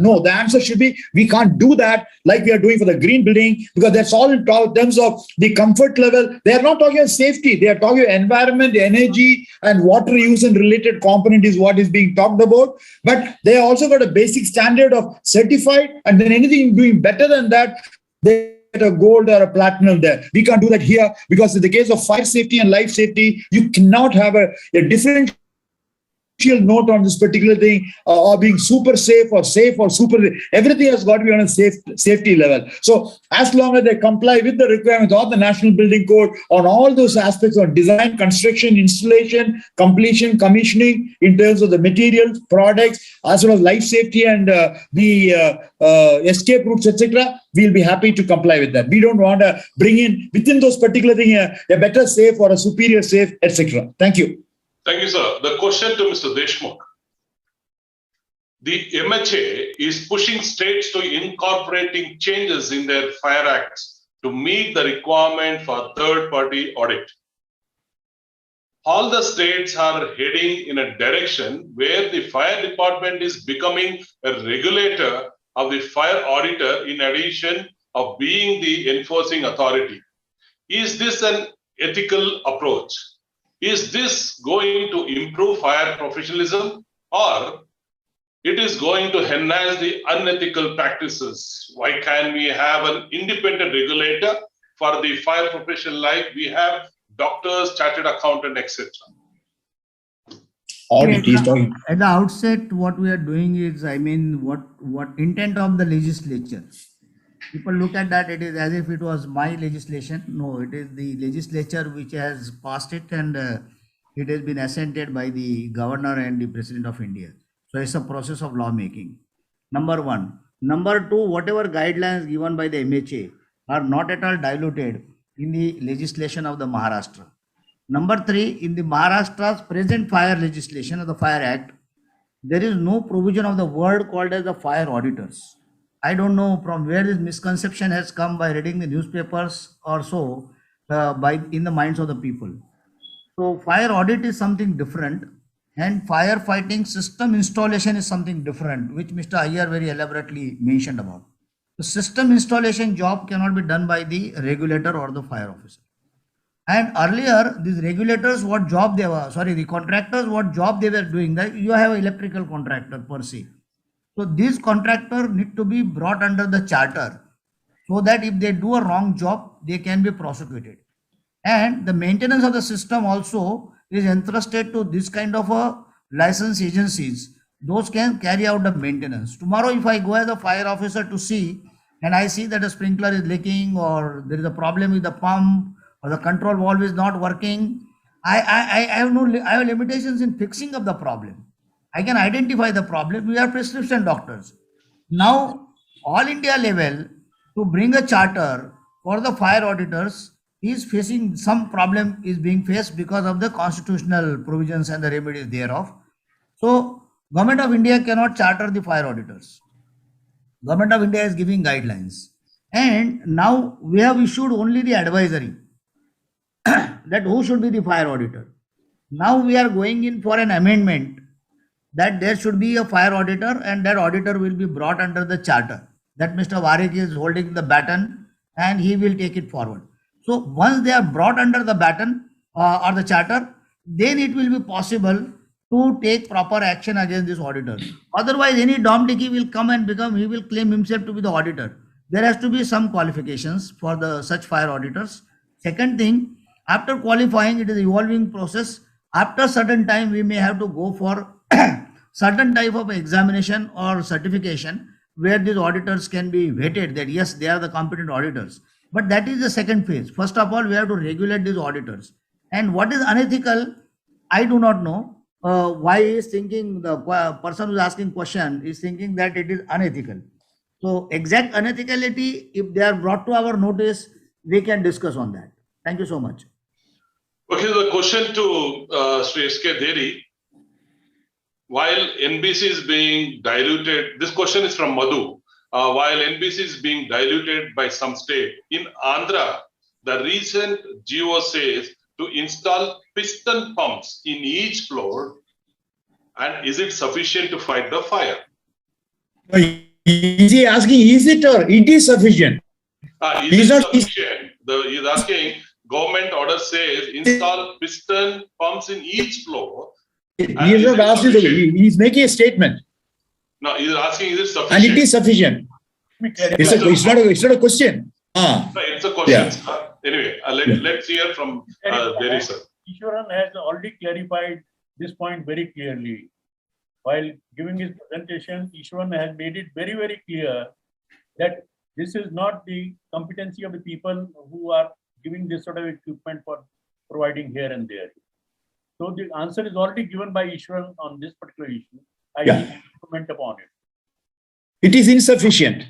No, the answer should be we can't do that like we are doing for the green building, because that's all in terms of the comfort level. They are not talking about safety. They are talking about environment, energy, and water use and related component is what is being talked about. But they also got a basic standard of certified, and then anything doing better than that, they get a gold or a platinum there. We can't do that here because in the case of fire safety and life safety, you cannot have a different note on this particular thing or being super safe or super, everything has got to be on a safety level. So as long as they comply with the requirements of the National Building Code on all those aspects of design, construction, installation, completion, commissioning in terms of the materials, products, as well as life safety and the escape routes, etc., we'll be happy to comply with that. We don't want to bring in within those particular things a better safe or a superior safe, etc. Thank you. Thank you, sir. The question to Mr. Deshmukh. The MHA is pushing states to incorporating changes in their fire acts to meet the requirement for third-party audit. All the states are heading in a direction where the fire department is becoming a regulator of the fire auditor in addition of being the enforcing authority. Is this an ethical approach? Is this going to improve fire professionalism, or it is going to enhance the unethical practices? Why can't we have an independent regulator for the fire profession like we have doctors, chartered accountant, etc.? At the outset, what we are doing is, what intent of the legislature. People look at that, it is as if it was my legislation. No, it is the legislature which has passed it, and it has been assented by the governor and the president of India. So it's a process of lawmaking. Number one. Number two, whatever guidelines given by the MHA are not at all diluted in the legislation of the Maharashtra. Number three, in the Maharashtra's present fire legislation of the Fire Act, there is no provision of the word called as the fire auditors. I don't know from where this misconception has come by reading the newspapers or so in the minds of the people. So fire audit is something different, and firefighting system installation is something different, which Mr. Iyer very elaborately mentioned about. The system installation job cannot be done by the regulator or the fire officer. And earlier, these regulators, the contractors, what job they were doing, that you have an electrical contractor per se. So these contractors need to be brought under the charter so that if they do a wrong job, they can be prosecuted. And the maintenance of the system also is entrusted to this kind of a license agencies. Those can carry out the maintenance. Tomorrow, if I go as a fire officer to see, and I see that a sprinkler is leaking, or there is a problem with the pump, or the control valve is not working, I have limitations in fixing of the problem. I can identify the problem. We are prescription doctors. Now, all India level, to bring a charter for the fire auditors is facing some problem, is being faced because of the constitutional provisions and the remedies thereof. So, Government of India cannot charter the fire auditors. Government of India is giving guidelines. And now we have issued only the advisory that who should be the fire auditor. Now we are going in for an amendment that there should be a fire auditor, and that auditor will be brought under the charter. That Mr. Warwick is holding the baton and he will take it forward. So once they are brought under the baton or the charter, then it will be possible to take proper action against this auditor. Otherwise, any Dom Dicky will come and he will claim himself to be the auditor. There has to be some qualifications for such fire auditors. Second thing, after qualifying, it is an evolving process. After certain time, we may have to go for certain type of examination or certification where these auditors can be vetted that yes, they are the competent auditors. But that is the second phase. First of all, we have to regulate these auditors. And what is unethical, I do not know. Why is thinking the person who is asking question is thinking that it is unethical. So exact unethicality, if they are brought to our notice, we can discuss on that. Thank you so much. Okay, the question to Sri S.K. Deri. While NBC is being diluted, this question is from Madhu. While NBC is being diluted by some state, in Andhra, the recent GO says to install piston pumps in each floor. And is it sufficient to fight the fire? Is he asking, is it or it is sufficient? Is it sufficient? He is asking, government order says install piston pumps in each floor. He is not asking, he is making a statement. No, he is asking, is it sufficient? And it is sufficient. It's not a question. No, it's a question. Yeah. Anyway, let's hear from Deri sir. Ishwaran has already clarified this point very clearly. While giving his presentation, Ishwaran has made it very, very clear that this is not the competency of the people who are giving this sort of equipment for providing here and there. So the answer is already given by Ishwaran on this particular issue. I need to comment upon it. It is insufficient.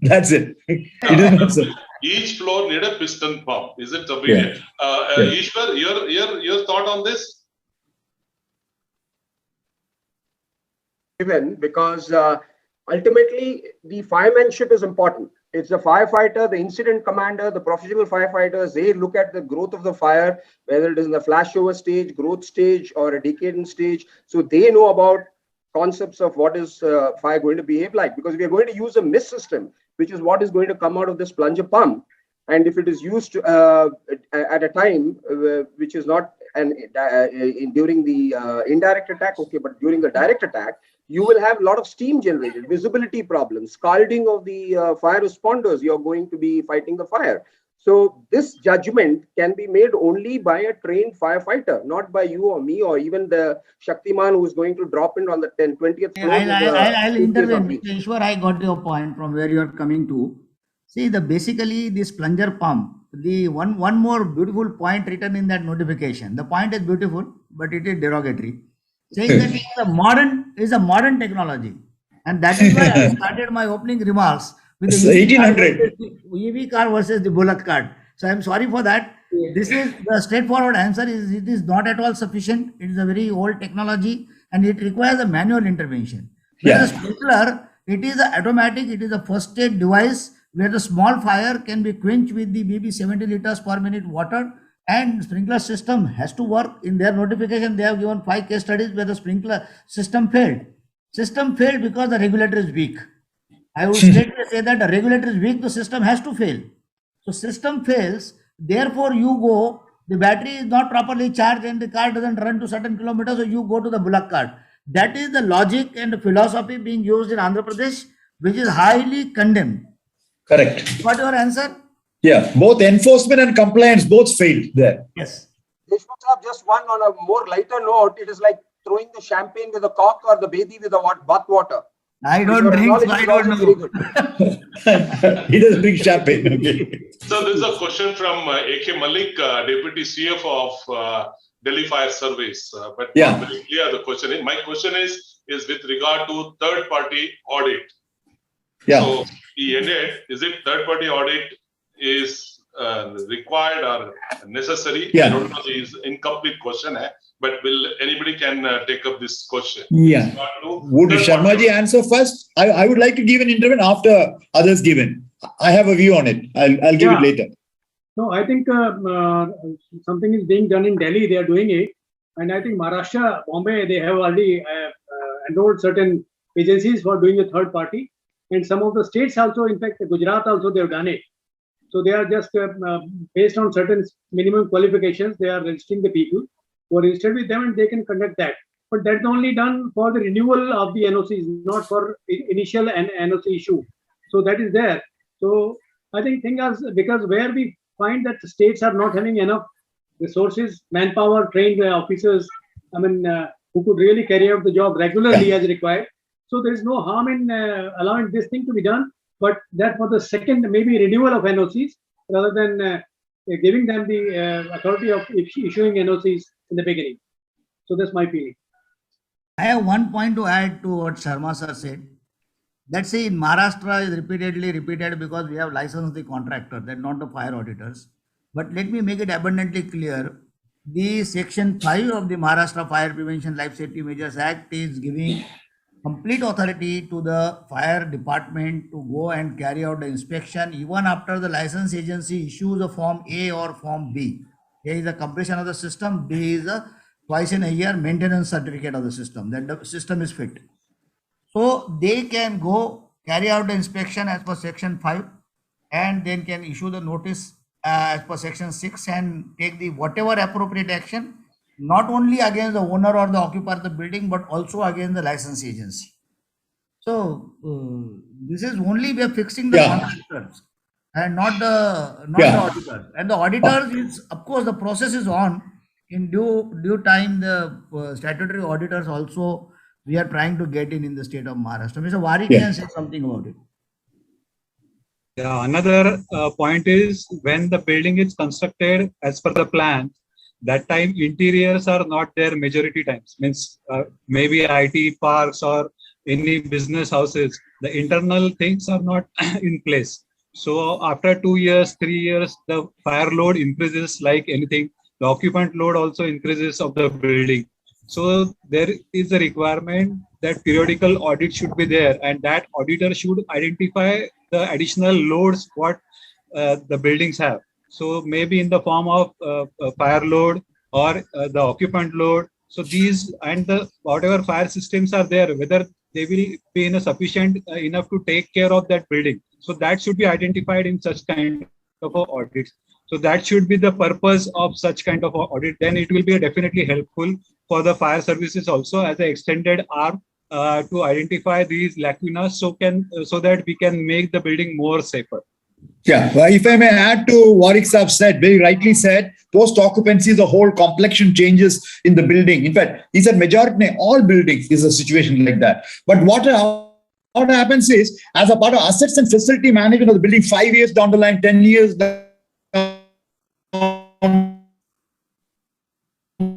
That's it. It is not so. Each floor need a piston pump. Is it sufficient? Ishwar, your thought on this? Given because ultimately the firemanship is important. It's the firefighter, the incident commander, the professional firefighters. They look at the growth of the fire, whether it is in the flashover stage, growth stage, or a decadent stage. So they know about concepts of what is fire going to behave like, because we are going to use a mist system, which is what is going to come out of this plunger pump. And if it is used at a time which is not during the indirect attack, okay, but during the direct attack, you will have a lot of steam generated, visibility problems, scalding of the fire responders. You're going to be fighting the fire. So this judgment can be made only by a trained firefighter, not by you or me or even the Shaktiman who is going to drop in on the 20th floor. I'll intervene. Ishwar, I got your point from where you're coming to. See, basically this plunger pump, the one more beautiful point written in that notification. The point is beautiful, but it is derogatory. Saying that it is a modern technology. And that is why I started my opening remarks with the 1800 EV car versus the bullock cart. So I'm sorry for that. This is the straightforward answer is it is not at all sufficient. It is a very old technology and it requires a manual intervention. Whereas the sprinkler, it is an automatic, it is a first aid device where the small fire can be quenched with the maybe 70 liters per minute water, and sprinkler system has to work. In their notification, they have given 5 case studies where the sprinkler system failed. System failed because the regulator is weak. I would straightly say that the regulator is weak, the system has to fail. So system fails, therefore you go, the battery is not properly charged and the car doesn't run to certain kilometers, so you go to the bullock cart. That is the logic and the philosophy being used in Andhra Pradesh, which is highly condemned. Correct. What your answer? Yeah, both enforcement and compliance both failed there. Yes. Just one on a more lighter note, it is like throwing the champagne with a cork or the baby with a bath water. I don't drink, so I don't know. He doesn't drink champagne. Okay. So this is a question from A.K. Malik, Deputy CFO of Delhi Fire Service. But very clear the question is. My question is with regard to third-party audit. Yeah. So he ended, is it third-party audit is required or necessary? Yeah. I don't know, this is incomplete question, but anybody can take up this question? Yeah. Would Sharmaji answer first? I would like to give an interview after others given. I have a view on it. I'll give it later. No, I think something is being done in Delhi. They are doing it. And I think Maharashtra, Bombay, they have already enrolled certain agencies for doing a third party. And some of the states also, in fact, Gujarat also, they have done it. So they are just based on certain minimum qualifications, they are registering the people who are registered with them and they can conduct that. but that's only done for the renewal of the NOCs, not for initial and NOC issue. So that is there. So I think because where we find that the states are not having enough resources, manpower, trained officers, who could really carry out the job regularly as required. So there is no harm in allowing this thing to be done, but that for the second maybe renewal of NOCs rather than giving them the authority of issuing NOCs in the beginning. So that's my feeling. I have one point to add to what Sharma sir said. Let's say in Maharashtra is repeatedly repeated because we have licensed the contractor, that not the fire auditors. But let me make it abundantly clear. The section 5 of the Maharashtra Fire Prevention Life Safety Measures Act is giving complete authority to the fire department to go and carry out the inspection even after the license agency issues a form A or form B. A is a completion of the system, B is a twice in a year maintenance certificate of the system, that the system is fit. So they can go carry out the inspection as per section 5 and then can issue the notice as per section 6 and take the whatever appropriate action, not only against the owner or the occupier of the building, but also against the license agency. So this is only we are fixing the contractors and not the auditors. And the auditors is, of course, the process is on. In due time, the statutory auditors also we are trying to get in the state of Maharashtra. Mr. Warik can say something about it. Yeah, another point is when the building is constructed as per the plan, that time interiors are not there majority times. Means maybe IT parks or any business houses, the internal things are not in place. So after 2 years, 3 years, the fire load increases like anything. The occupant load also increases of the building. So there is a requirement that periodical audit should be there, and that auditor should identify the additional loads what the buildings have. So maybe in the form of fire load or the occupant load. So these and the whatever fire systems are there, whether they will be in a sufficient enough to take care of that building. So that should be identified in such kind of audits. So that should be the purpose of such kind of audit. Then it will be definitely helpful for the fire services also as an extended arm to identify these lacunas so that we can make the building more safer. Yeah, well, if I may add to what Warwick said, very rightly said, post-occupancy, the whole complexion changes in the building. In fact, he said majority, all buildings is a situation like that. But what happens is, as a part of assets and facility management of the building, 5 years down the line, 10 years down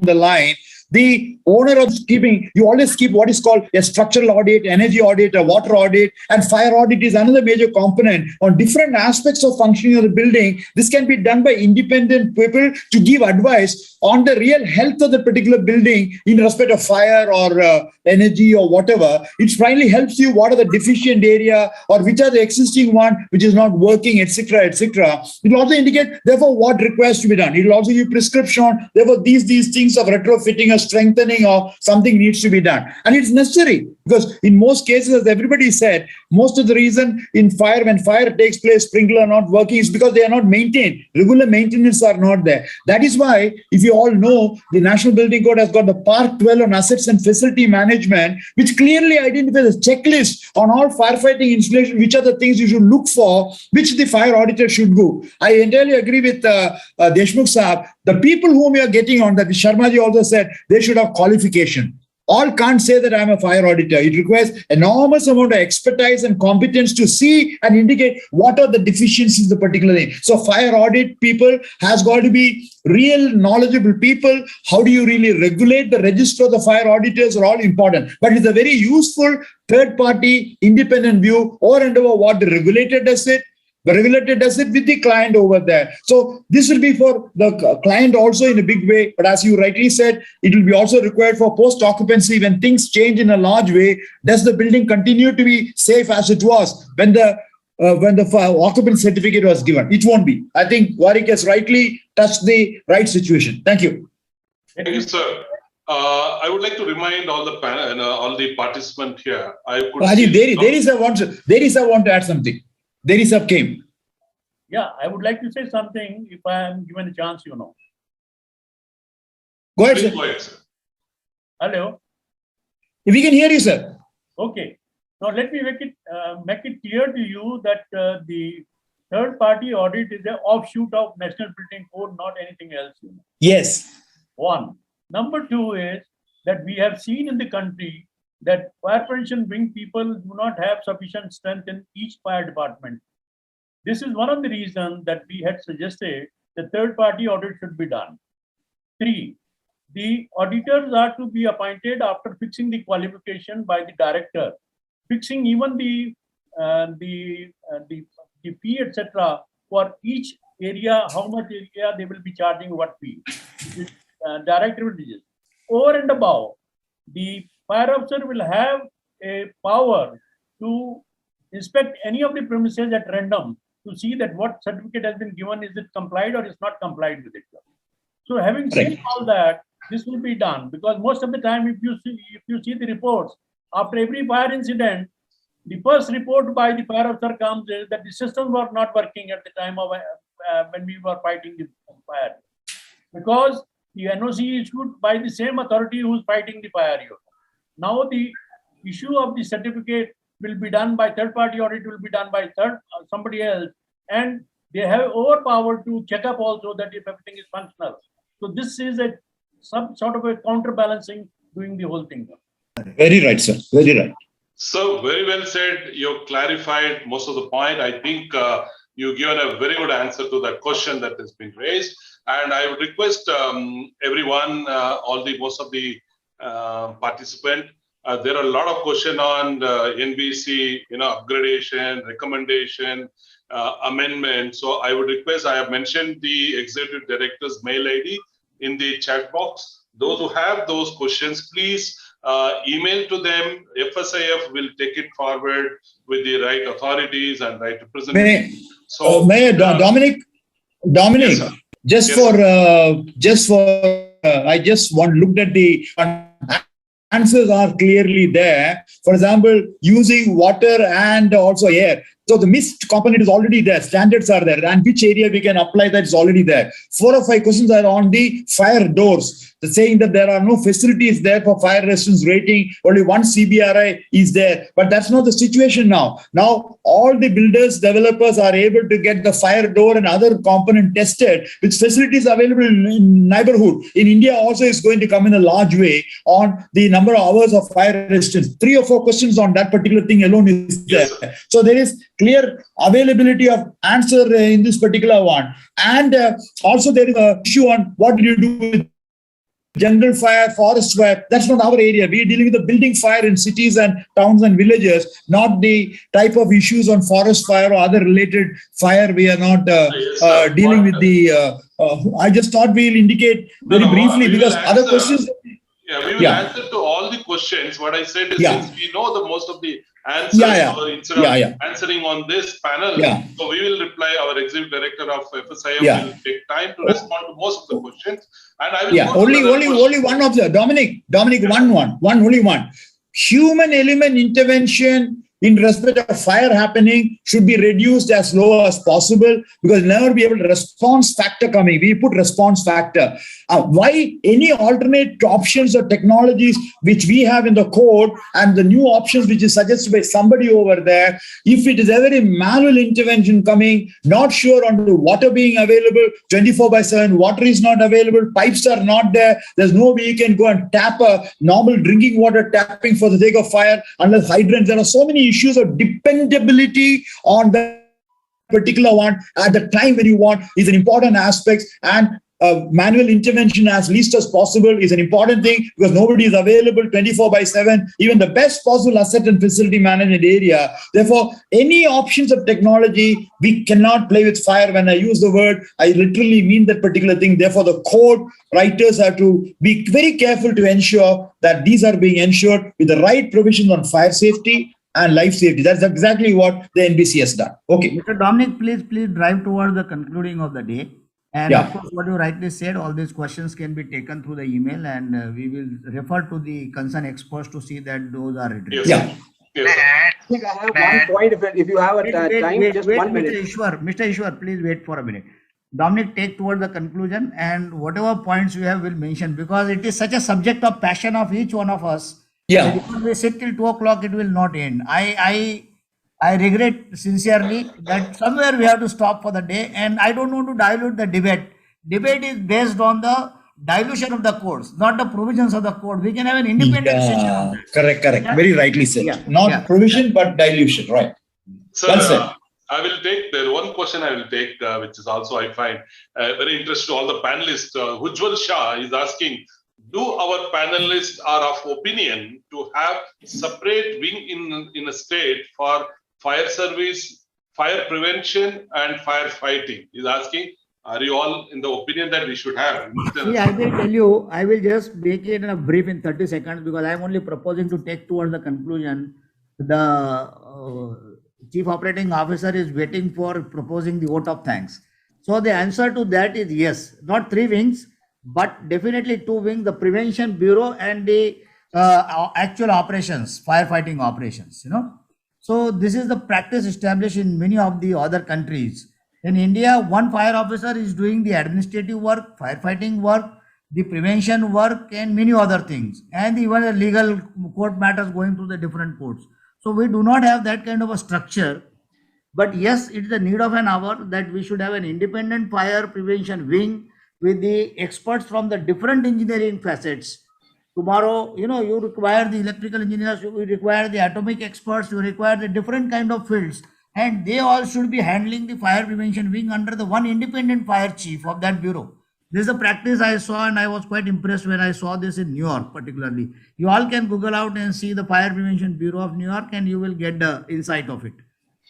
the line, the owner of keeping, you always keep what is called a structural audit, energy audit, a water audit, and fire audit is another major component on different aspects of functioning of the building. This can be done by independent people to give advice on the real health of the particular building in respect of fire or energy or whatever. It finally helps you what are the deficient area or which are the existing one which is not working, etc., etc. It will also indicate therefore what requires to be done. It will also give prescription. Therefore, these things of retrofitting or strengthening or something needs to be done, and it's necessary because in most cases, as everybody said, most of the reason in fire when fire takes place, sprinkler are not working is because they are not maintained. Regular maintenance are not there. That is why, if you all know, the National Building Code has got the Part 12 on assets and facility management, which clearly identifies a checklist on all firefighting installation, which are the things you should look for, which the fire auditor should do. I entirely agree with Deshmukh Saab. The people whom you are getting on that, Sharma ji also said, they should have qualification. All can't say that I'm a fire auditor. It requires enormous amount of expertise and competence to see and indicate what are the deficiencies of the particular thing. So fire audit people has got to be real knowledgeable people. How do you really regulate the register of the fire auditors are all important. But it's a very useful third-party independent view over and over what the regulator does it. The regulator does it with the client over there. So this will be for the client also in a big way. But as you rightly said, it will be also required for post-occupancy when things change in a large way. Does the building continue to be safe as it was when the occupancy certificate was given? It won't be. I think Warwick has rightly touched the right situation. Thank you. Thank you, sir. I would like to remind all the panel, all the participants here. There is I want to add something. There is a came. Yeah, I would like to say something if I am given a chance, Go ahead, sir. Go ahead, sir. Hello. We can hear you, sir. Okay. Now let me make it clear to you that the third party audit is an offshoot of National Building Code, not anything else. Yes. One. Number two is that we have seen in the country that fire prevention wing people do not have sufficient strength in each fire department. This is one of the reasons that we had suggested the third party audit should be done. Three, the auditors are to be appointed after fixing the qualification by the director, fixing even the fee, etc. for each area, how much area they will be charging, what fee. Director will do. Over and above, the fire officer will have a power to inspect any of the premises at random to see that what certificate has been given, is it complied or is not complied with it. So having seen all that, this will be done, because most of the time, if you see the reports, after every fire incident, the first report by the fire officer comes is that the systems were not working at the time of when we were fighting the fire, because the NOC issued by the same authority who is fighting the fire. Now the issue of the certificate will be done by third party audit, will be done by somebody else, and they have overpower to check up also that if everything is functional. So this is some sort of a counterbalancing doing the whole thing. Very right, sir. Very right. So very well said. You clarified most of the point. I think you've given a very good answer to that question that has been raised. And I would request everyone, most of the participant. There are a lot of questions on NBC, upgradation, recommendation, amendment. So I would request, I have mentioned the executive director's mail ID in the chat box. Those who have those questions, please email to them. FSIF will take it forward with the right authorities and right representatives. Dominic, yes, I just looked at the answers are clearly there. For example, using water and also air. So the mist component is already there. Standards are there. And which area we can apply that is already there. 4 or 5 questions are on the fire doors. The saying that there are no facilities there for fire resistance rating. Only one CBRI is there. But that's not the situation now. Now, all the builders, developers are able to get the fire door and other component tested with facilities available in neighborhood. In India also is going to come in a large way on the number of hours of fire resistance. 3 or 4 questions on that particular thing alone is there. Yes. So there is clear availability of answer in this particular one. And also there is an issue on what do you do with jungle fire, forest fire. That's not our area. We are dealing with the building fire in cities and towns and villages, not the type of issues on forest fire or other related fire. We are not dealing with the... I just thought we'll indicate very briefly because other questions... Yeah, we will answer to all the questions. What I said is since we know the most of the answers, so instead of answering on this panel, so we will reply. Our executive director of FSIF will take time to respond to most of the questions. And I will only one of the Dominic, only one. Human element intervention in respect of fire happening should be reduced as low as possible because never be able to response factor coming. We put response factor. Why any alternate options or technologies which we have in the code and the new options which is suggested by somebody over there, if it is ever a manual intervention coming, not sure on the water being available 24/7, water is not available, pipes are not there, there's no way you can go and tap a normal drinking water tapping for the sake of fire unless hydrants. There are so many issues of dependability on the particular one at the time when you want is an important aspect, and manual intervention as least as possible is an important thing because nobody is available 24/7, even the best possible asset and facility management area. Therefore, any options of technology, we cannot play with fire. When I use the word, I literally mean that particular thing. Therefore, the code writers have to be very careful to ensure that these are being ensured with the right provisions on fire safety and life safety. That's exactly what the NBC has done. Okay. Mr. Dominic, please drive towards the concluding of the day. And of course, what you rightly said, all these questions can be taken through the email and we will refer to the concerned experts to see that those are addressed. I think I have one point. If you have a time, just 1 minute. Mr. Ishwar, please wait for a minute. Dominic, take toward the conclusion and whatever points you have will mention because it is such a subject of passion of each one of us. Yeah. Because we sit till 2 o'clock, it will not end. I regret sincerely that somewhere we have to stop for the day, and I don't want to dilute the debate. Debate is based on the dilution of the codes, not the provisions of the code. We can have an independent session on Yeah, that. correct. Yeah. Very rightly said. Yeah. Not Yeah. provision, but dilution. Right. Sir, Well said. I will take there one question I will take, which is also I find very interesting to all the panelists. Ujjwal Shah is asking, do our panelists are of opinion to have separate wing in a state for fire service, fire prevention, and firefighting? He's asking, are you all in the opinion that we should have? See, I will tell you, I will just make it in a brief in 30 seconds because I am only proposing to take towards the conclusion. The Chief Operating Officer is waiting for proposing the vote of thanks. So the answer to that is yes, not 3 wings, but definitely 2 wings, the Prevention Bureau and the actual operations, firefighting operations, So this is the practice established in many of the other countries. In India, one fire officer is doing the administrative work, firefighting work, the prevention work, and many other things, and even the legal court matters going through the different courts. So we do not have that kind of a structure. But yes, it is the need of an hour that we should have an independent fire prevention wing with the experts from the different engineering facets. Tomorrow, you require the electrical engineers, you require the atomic experts, you require the different kind of fields, and they all should be handling the fire prevention wing under the one independent fire chief of that bureau. This is a practice I saw, and I was quite impressed when I saw this in New York, particularly. You all can Google out and see the Fire Prevention Bureau of New York, and you will get the insight of it.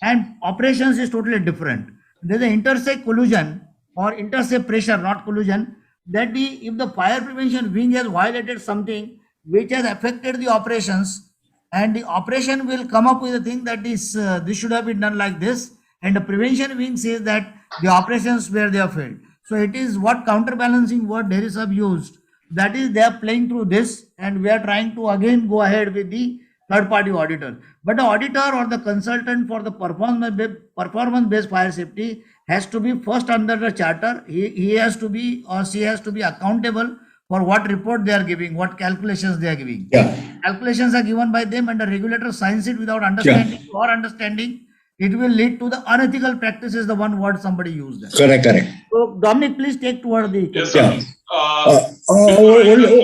And operations is totally different. There's an intersect collusion or intersect pressure, not collusion, that if the fire prevention wing has violated something which has affected the operations, and the operation will come up with a thing that is this should have been done like this, and the prevention wing says that the operations where they have failed. So it is what counterbalancing what Dairy Sub used. That is, they are playing through this, and we are trying to again go ahead with the third-party auditor. But the auditor or the consultant for the performance-based fire safety has to be first under the charter. He has to be or she has to be accountable for what report they are giving, what calculations they are giving. Yeah. Calculations are given by them, and the regulator signs it without understanding or understanding. It will lead to the unethical practices, the one word somebody used there. Correct. So, Dominic, please take toward the... Yes, sir.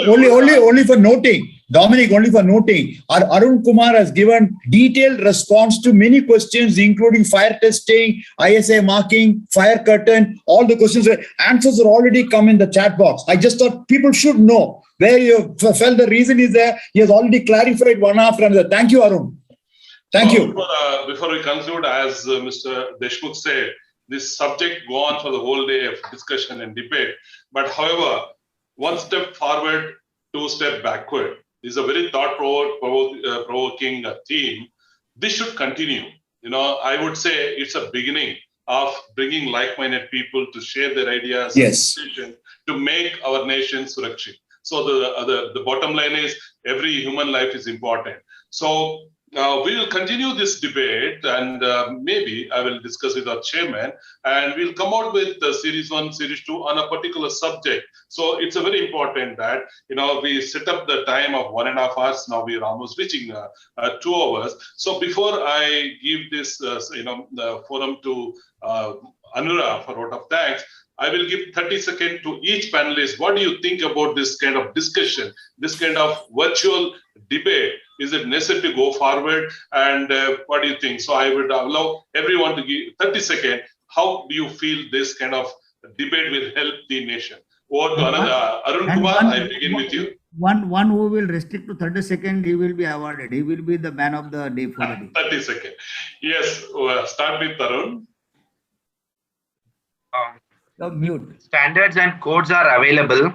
Only for noting, Dominic, only for noting, Arun Kumar has given detailed response to many questions, including fire testing, ISA marking, fire curtain, all the questions. Answers are already come in the chat box. I just thought people should know where you felt the reason is there. He has already clarified one after another. Thank you, Arun. Thank you. Before we conclude, as Mr. Deshmukh said, this subject go on for the whole day of discussion and debate. But however, one step forward, 2 steps backward is a very thought-provoking theme. This should continue. I would say it's a beginning of bringing like-minded people to share their ideas, yes, to make our nation surakshit. So the bottom line is every human life is important. So we will continue this debate, and maybe I will discuss with our chairman, and we'll come out with series 1, series 2 on a particular subject. So it's a very important that, we set up the time of 1.5 hours. Now we are almost reaching 2 hours. So before I give this, the forum to Anura for vote of thanks, I will give 30 seconds to each panelist. What do you think about this kind of discussion, this kind of virtual debate? Is it necessary to go forward? And what do you think? So I would allow everyone to give 30 seconds. How do you feel this kind of debate will help the nation? Over to another. Arun Kumar, I begin with you. One who will restrict to 30 seconds, he will be awarded. He will be the man of the day for the day. 30 seconds. Yes, start with Arun. Mute. Standards and codes are available,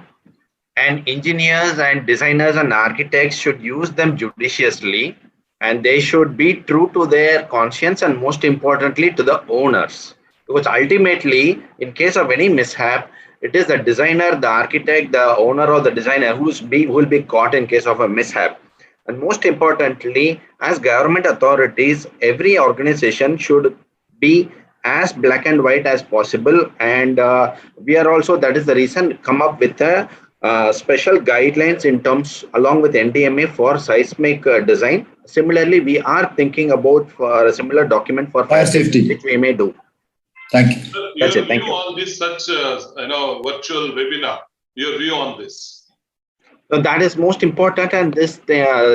and engineers and designers and architects should use them judiciously, and they should be true to their conscience and most importantly to the owners. Because ultimately, in case of any mishap, it is the designer, the architect, the owner or the designer who will be caught in case of a mishap. And most importantly, as government authorities, every organization should be as black and white as possible, and we are also, that is the reason, come up with a special guidelines in terms along with NDMA for seismic design. Similarly, we are thinking about for a similar document for Fire safety. which we may do. Thank you. That's Your it. Thank view you. on this such virtual webinar. Your view on this. So that is most important, and this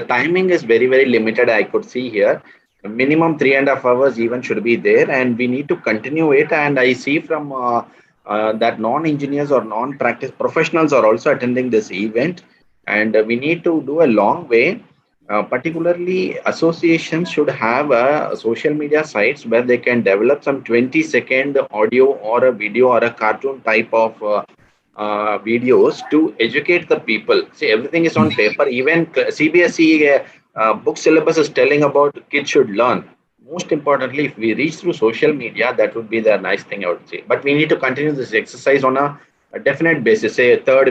timing is very, very limited. I could see here, minimum 3.5 hours even should be there, and we need to continue it. And I see from that non-engineers or non-practice professionals are also attending this event, and we need to do a long way. Particularly, associations should have social media sites where they can develop some 20-second audio or a video or a cartoon type of videos to educate the people. See, everything is on paper. Even CBSE book syllabus is telling about kids should learn. Most importantly, if we reach through social media, that would be the nice thing I would say. But we need to continue this exercise on a definite basis, say third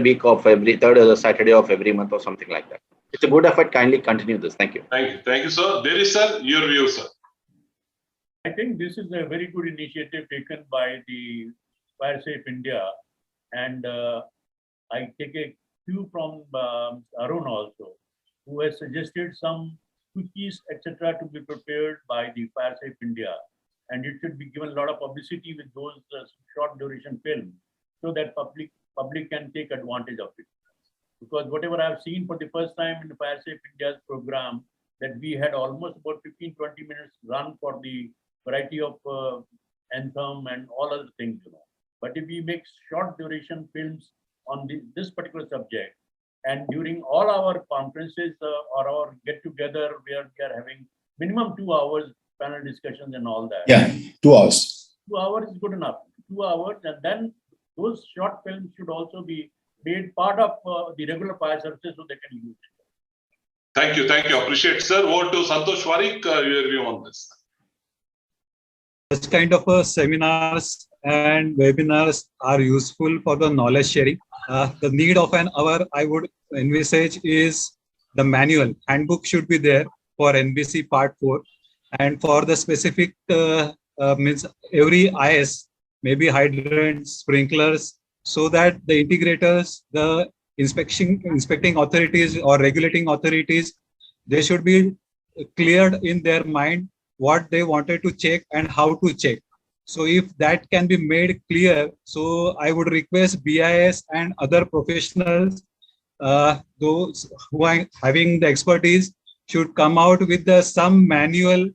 Saturday of every month or something like that. It's a good effort. Kindly continue this. Thank you. Thank you, sir. There is, sir, your view, sir. I think this is a very good initiative taken by the FireSafe India, and I take a cue from Arun also, who has suggested some quickies, etc., to be prepared by the FireSafe India, and it should be given a lot of publicity with those short duration films, so that public can take advantage of it. Because whatever I've seen for the first time in the FireSafe India's program, that we had almost about 15-20 minutes run for the variety of anthem and all other things, But if we make short duration films on this particular subject, and during all our conferences or our get-together, where we are having minimum 2 hours panel discussions and all that. Yeah, 2 hours. 2 hours is good enough. 2 hours, and then those short films should also be made part of the regular fire services so they can use it. Thank you. Appreciate, sir. Over to Santosh Warik, your view on this. Such kind of seminars and webinars are useful for the knowledge sharing. The need of an hour, I would envisage, is the manual. Handbook should be there for NBC Part 4. And for the specific means every IS, maybe hydrants, sprinklers, so that the integrators, the inspecting authorities or regulating authorities, they should be cleared in their mind what they wanted to check and how to check. So if that can be made clear, so I would request BIS and other professionals, those who are having the expertise, should come out with some manual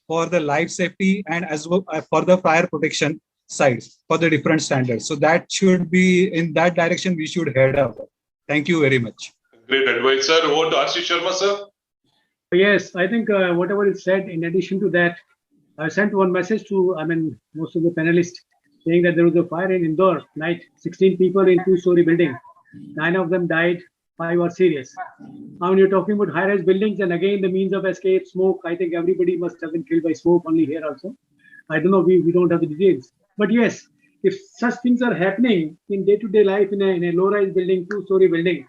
for the life safety and as well for the fire protection sides for the different standards. So that should be in that direction we should head up. Thank you very much. Great advice, sir. Over to Ashish Sharma, sir. Yes, I think whatever is said, in addition to that, I sent one message to, most of the panelists, saying that there was a fire in Indore night, 16 people in 2-story building. 9 of them died, 5 are serious. Now when you're talking about high-rise buildings, and again, the means of escape, smoke, I think everybody must have been killed by smoke only here also. I don't know, we don't have the details. But yes, if such things are happening in day-to-day life in a low-rise building, 2-story building,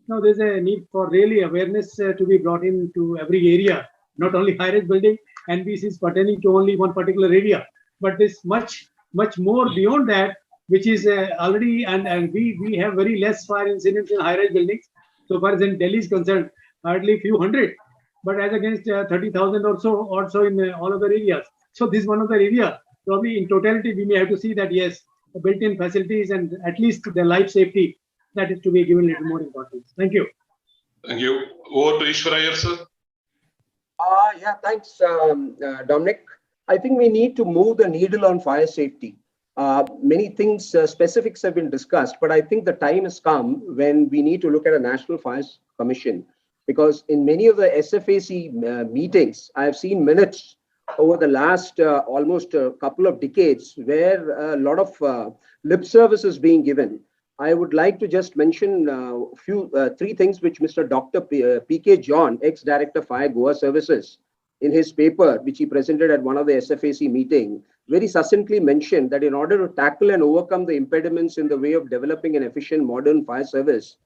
now there's a need for really awareness to be brought into every area, not only high-rise building, NBC is pertaining to only one particular area, but there's much more beyond that, which is already, and we have very less fire incidents in high-rise buildings. So far as in Delhi is concerned, hardly few hundred, but as against 30,000 or so in all other areas. So this is one of the area. Probably in totality, we may have to see that yes, the built-in facilities and at least the life safety, that is to be given a little more importance. Thank you. Thank you. Over to Ishwar Iyer, sir. Yeah, thanks, Dominic. I think we need to move the needle on fire safety. Many things, specifics have been discussed, but I think the time has come when we need to look at a National Fire Commission, because in many of the SFAC meetings, I have seen minutes over the last almost a couple of decades where a lot of lip service is being given. I would like to just mention three things which Mr. Dr. P.K. John, ex-Director Fire Goa Services, in his paper, which he presented at one of the SFAC meeting, very succinctly mentioned that in order to tackle and overcome the impediments in the way of developing an efficient modern fire service,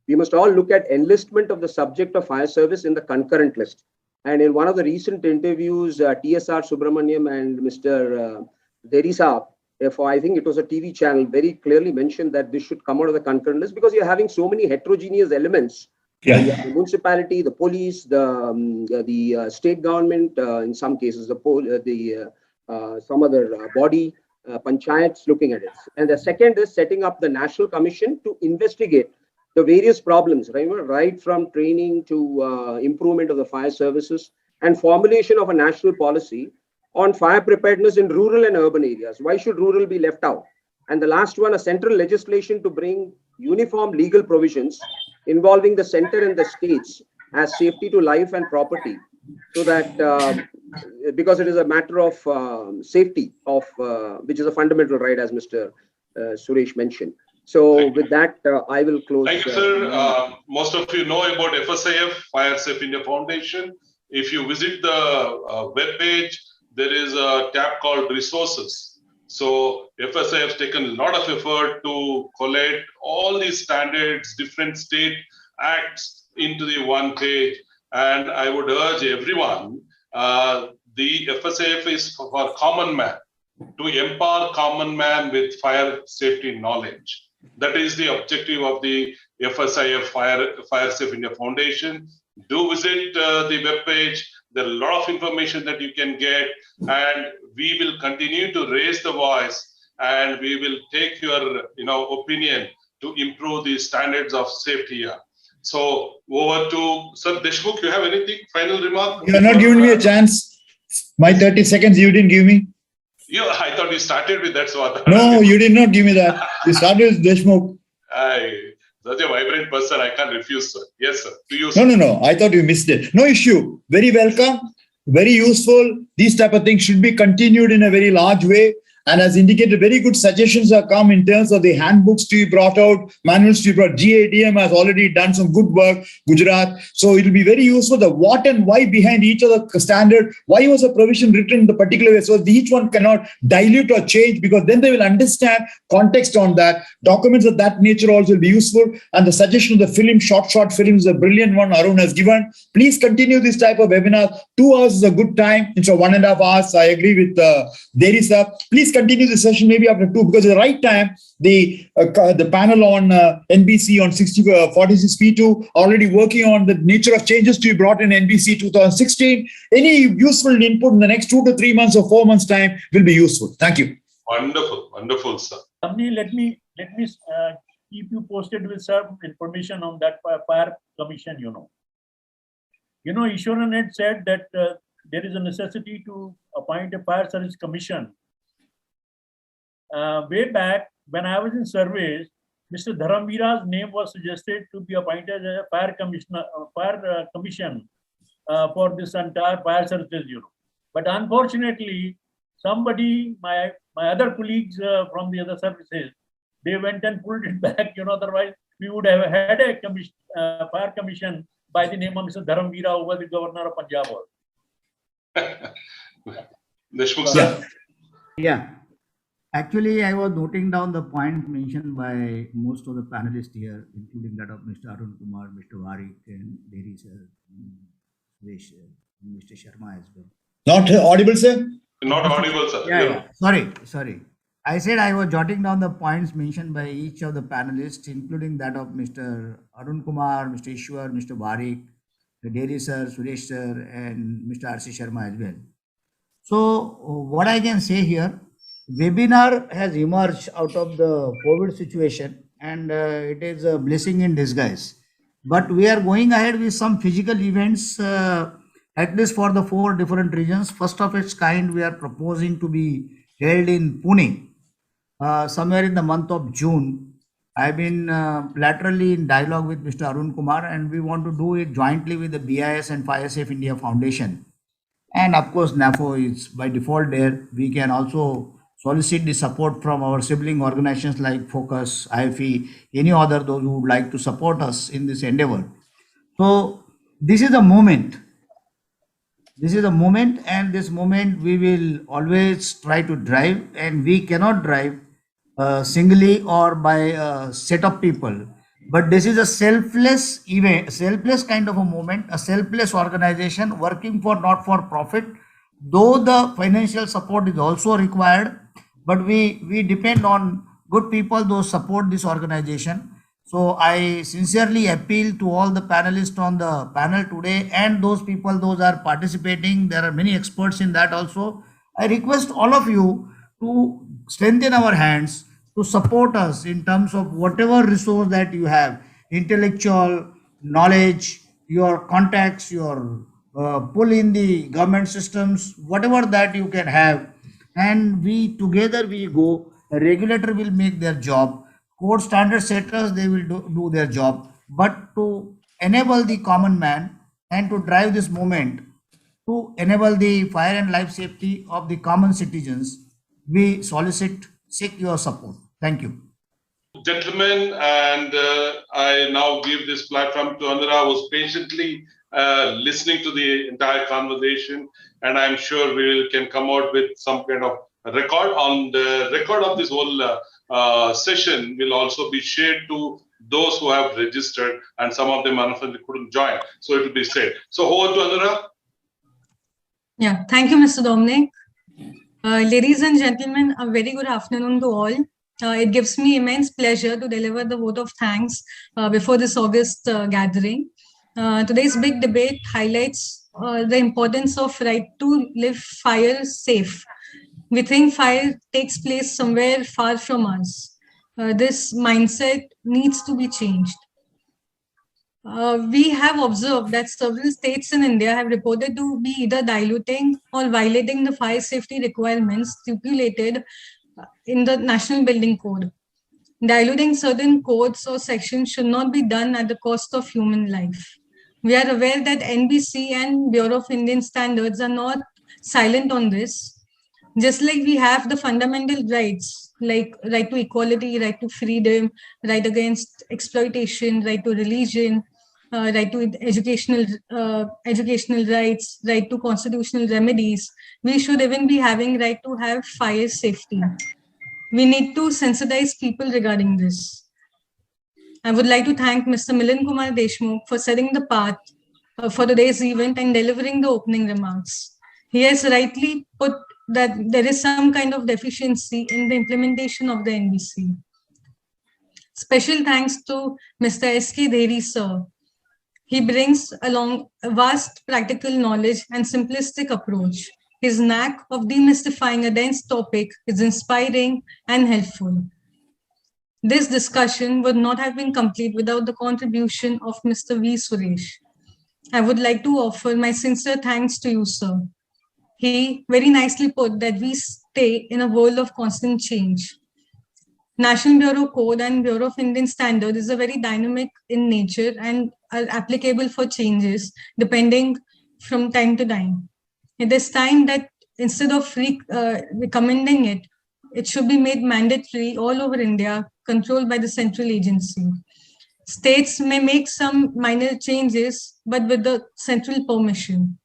we must all look at enlistment of the subject of fire service in the concurrent list. And in one of the recent interviews, TSR Subramaniam and Mr. Derisa Therefore, I think it was a TV channel very clearly mentioned that this should come out of the concurrent list because you're having so many heterogeneous elements. Yeah. You have the municipality, the police, the state government, in some cases, some other body, panchayats looking at it. And the second is setting up the National Commission to investigate the various problems, right from training to improvement of the fire services and formulation of a national policy on fire preparedness in rural and urban areas. Why should rural be left out? And the last one, a central legislation to bring uniform legal provisions involving the center and the states as safety to life and property, so that because it is a matter of safety of which is a fundamental right, as Mr. Suresh mentioned. So with that, I will close. Thank you, sir. Most of you know about FSIF, FSIF India Foundation. If you visit the web page, there is a tab called resources. So FSI has taken a lot of effort to collate all these standards, different state acts into the one page. And I would urge everyone, the FSIF is for common man, to empower common man with fire safety knowledge. That is the objective of the FSIF FSIF India Foundation. Do visit the web page. There are a lot of information that you can get, and we will continue to raise the voice, and we will take your opinion to improve the standards of safety here. So over to Sir Deshmukh. You have anything final remark? You are not giving me a chance. My 30 seconds you didn't give me. I thought you started with that. So No, you did not give me that. You started with Deshmukh. Such a vibrant person, I can't refuse, sir. Yes, sir. To you, sir. No. I thought you missed it. No issue. Very welcome. Very useful. These type of things should be continued in a very large way. And as indicated, very good suggestions have come in terms of the handbooks to be brought out, manuals to be brought. GADM has already done some good work, Gujarat. So it will be very useful, the what and why behind each of the standard. Why was a provision written in the particular way? So each one cannot dilute or change, because then they will understand context on that. Documents of that nature also will be useful. And the suggestion of the film, short film is a brilliant one Arun has given. Please continue this type of webinar. 2 hours is a good time. It's 1.5 hours. I agree with Deri sir. Please continue the session maybe after 2, because at the right time, the panel on NBC on 46P2 already working on the nature of changes to be brought in NBC 2016. Any useful input in the next 2 to 3 months or 4 months time will be useful. Thank you. Wonderful, sir. Let me keep you posted with some information on that fire commission. Ishwaran had said that there is a necessity to appoint a fire service commission. Way back when I was in service, Mr. Dharamvira's name was suggested to be appointed as a fire commission for this entire fire services. But unfortunately, somebody, my other colleagues from the other services, they went and pulled it back. Otherwise we would have had a fire commission by the name of Mr. Dharamvira, who was the governor of Punjab. Deshmukh sir. Yeah. Actually, I was noting down the point mentioned by most of the panelists here, including that of Mr. Arun Kumar, Mr. Varik, and Deri sir, Suresh, and Mr. Sharma as well. Not audible, sir? Not audible, sir. Yeah. Sorry. I said I was jotting down the points mentioned by each of the panelists, including that of Mr. Arun Kumar, Mr. Ishwar, Mr. Varik, the Deri sir, Suresh sir, and Mr. R.C. Sharma as well. So what I can say here, webinar has emerged out of the COVID situation, and it is a blessing in disguise. But we are going ahead with some physical events, at least for the 4 different regions. First of its kind, we are proposing to be held in Pune, somewhere in the month of June. I've been laterally in dialogue with Mr. Arun Kumar, and we want to do it jointly with the BIS and FSIF India Foundation. And of course, NAFO is by default there. We can also solicit the support from our sibling organizations like Focus, IFE, any other those who would like to support us in this endeavor. So this is a moment. And this moment we will always try to drive, and we cannot drive singly or by a set of people. But this is a selfless event, selfless kind of a movement, a selfless organization working for not for profit. Though the financial support is also required, but we depend on good people, those support this organization. So I sincerely appeal to all the panelists on the panel today and those people, those are participating. There are many experts in that also. I request all of you to strengthen our hands to support us in terms of whatever resource that you have, intellectual knowledge, your contacts, your pull in the government systems, whatever that you can have, and we together we go. A regulator will make their job, code standard setters they will do their job, but to enable the common man and to drive this movement to enable the fire and life safety of the common citizens, we seek your support. Thank you. Gentlemen, and I now give this platform to Anura, who's patiently listening to the entire conversation, and I'm sure we can come out with some kind of record. On the record of this whole session will also be shared to those who have registered, and some of them unfortunately couldn't join, so it will be said. So over to Anura. Yeah, thank you, Mr. Dominic. Ladies and gentlemen, a very good afternoon to all. It gives me immense pleasure to deliver the vote of thanks before this August gathering. Today's big debate highlights the importance of right to live fire safe. We think fire takes place somewhere far from us. This mindset needs to be changed. We have observed that several states in India have reported to be either diluting or violating the fire safety requirements stipulated in the National Building Code. Diluting certain codes or sections should not be done at the cost of human life. We are aware that NBC and Bureau of Indian Standards are not silent on this. Just like we have the fundamental rights, like right to equality, right to freedom, right against exploitation, right to religion, right to educational rights, right to constitutional remedies, we should even be having right to have fire safety. We need to sensitize people regarding this. I would like to thank Mr. Milind Kumar Deshmukh for setting the path for today's event and delivering the opening remarks. He has rightly put that there is some kind of deficiency in the implementation of the NBC. Special thanks to Mr. S.K. Dheri, sir. He brings along a vast practical knowledge and simplistic approach. His knack of demystifying a dense topic is inspiring and helpful. This discussion would not have been complete without the contribution of Mr. V. Suresh. I would like to offer my sincere thanks to you, sir. He very nicely put that we stay in a world of constant change. National Bureau Code and Bureau of Indian Standard is a very dynamic in nature and are applicable for changes depending from time to time. It is time that instead of recommending it, it should be made mandatory all over India, controlled by the central agency. States may make some minor changes, but with the central permission.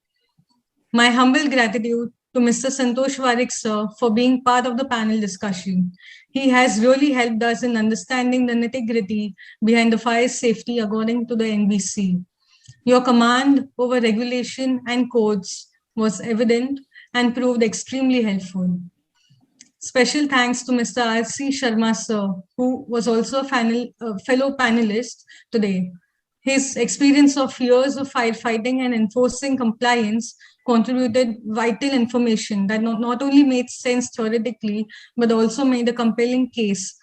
My humble gratitude to Mr. Santosh Varik, sir, for being part of the panel discussion. He has really helped us in understanding the nitty-gritty behind the fire safety according to the NBC. Your command over regulation and codes was evident and proved extremely helpful. Special thanks to Mr. R.C. Sharma, sir, who was also a fellow panelist today. His experience of years of firefighting and enforcing compliance contributed vital information that not only made sense theoretically, but also made a compelling case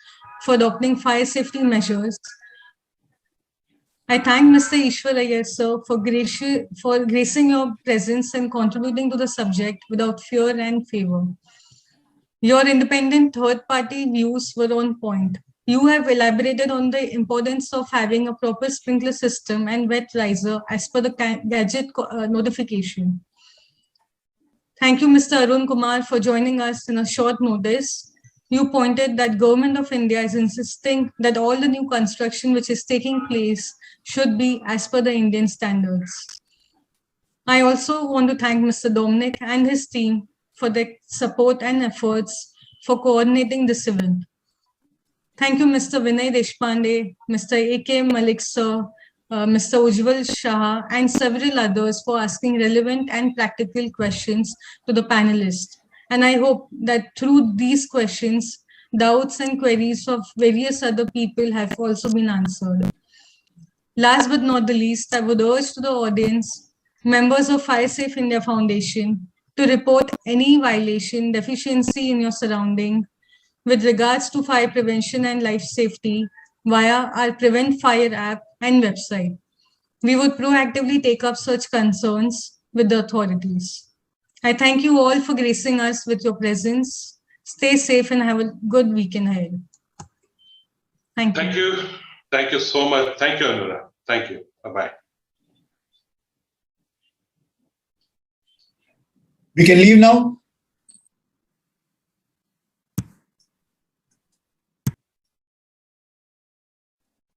for adopting fire safety measures. I thank Mr. Ishwar Iyer, sir, for gracing your presence and contributing to the subject without fear and favor. Your independent third-party views were on point. You have elaborated on the importance of having a proper sprinkler system and wet riser as per the gadget notification. Thank you, Mr. Arun Kumar, for joining us in a short notice. You pointed that Government of India is insisting that all the new construction which is taking place should be as per the Indian standards. I also want to thank Mr. Dominic and his team for their support and efforts for coordinating this event. Thank you, Mr. Vinay Deshpande, Mr. A.K. Malik, sir, Mr. Ujjwal Shah, and several others for asking relevant and practical questions to the panelists. And I hope that through these questions, doubts and queries of various other people have also been answered. Last but not the least, I would urge to the audience, members of FireSafe India Foundation, to report any violation, deficiency in your surrounding with regards to fire prevention and life safety via our Prevent Fire app and website. We would proactively take up such concerns with the authorities. I thank you all for gracing us with your presence. Stay safe and have a good weekend ahead. Thank you. Thank you. Thank you so much. Thank you, Anura. Thank you. Bye-bye. We can leave now.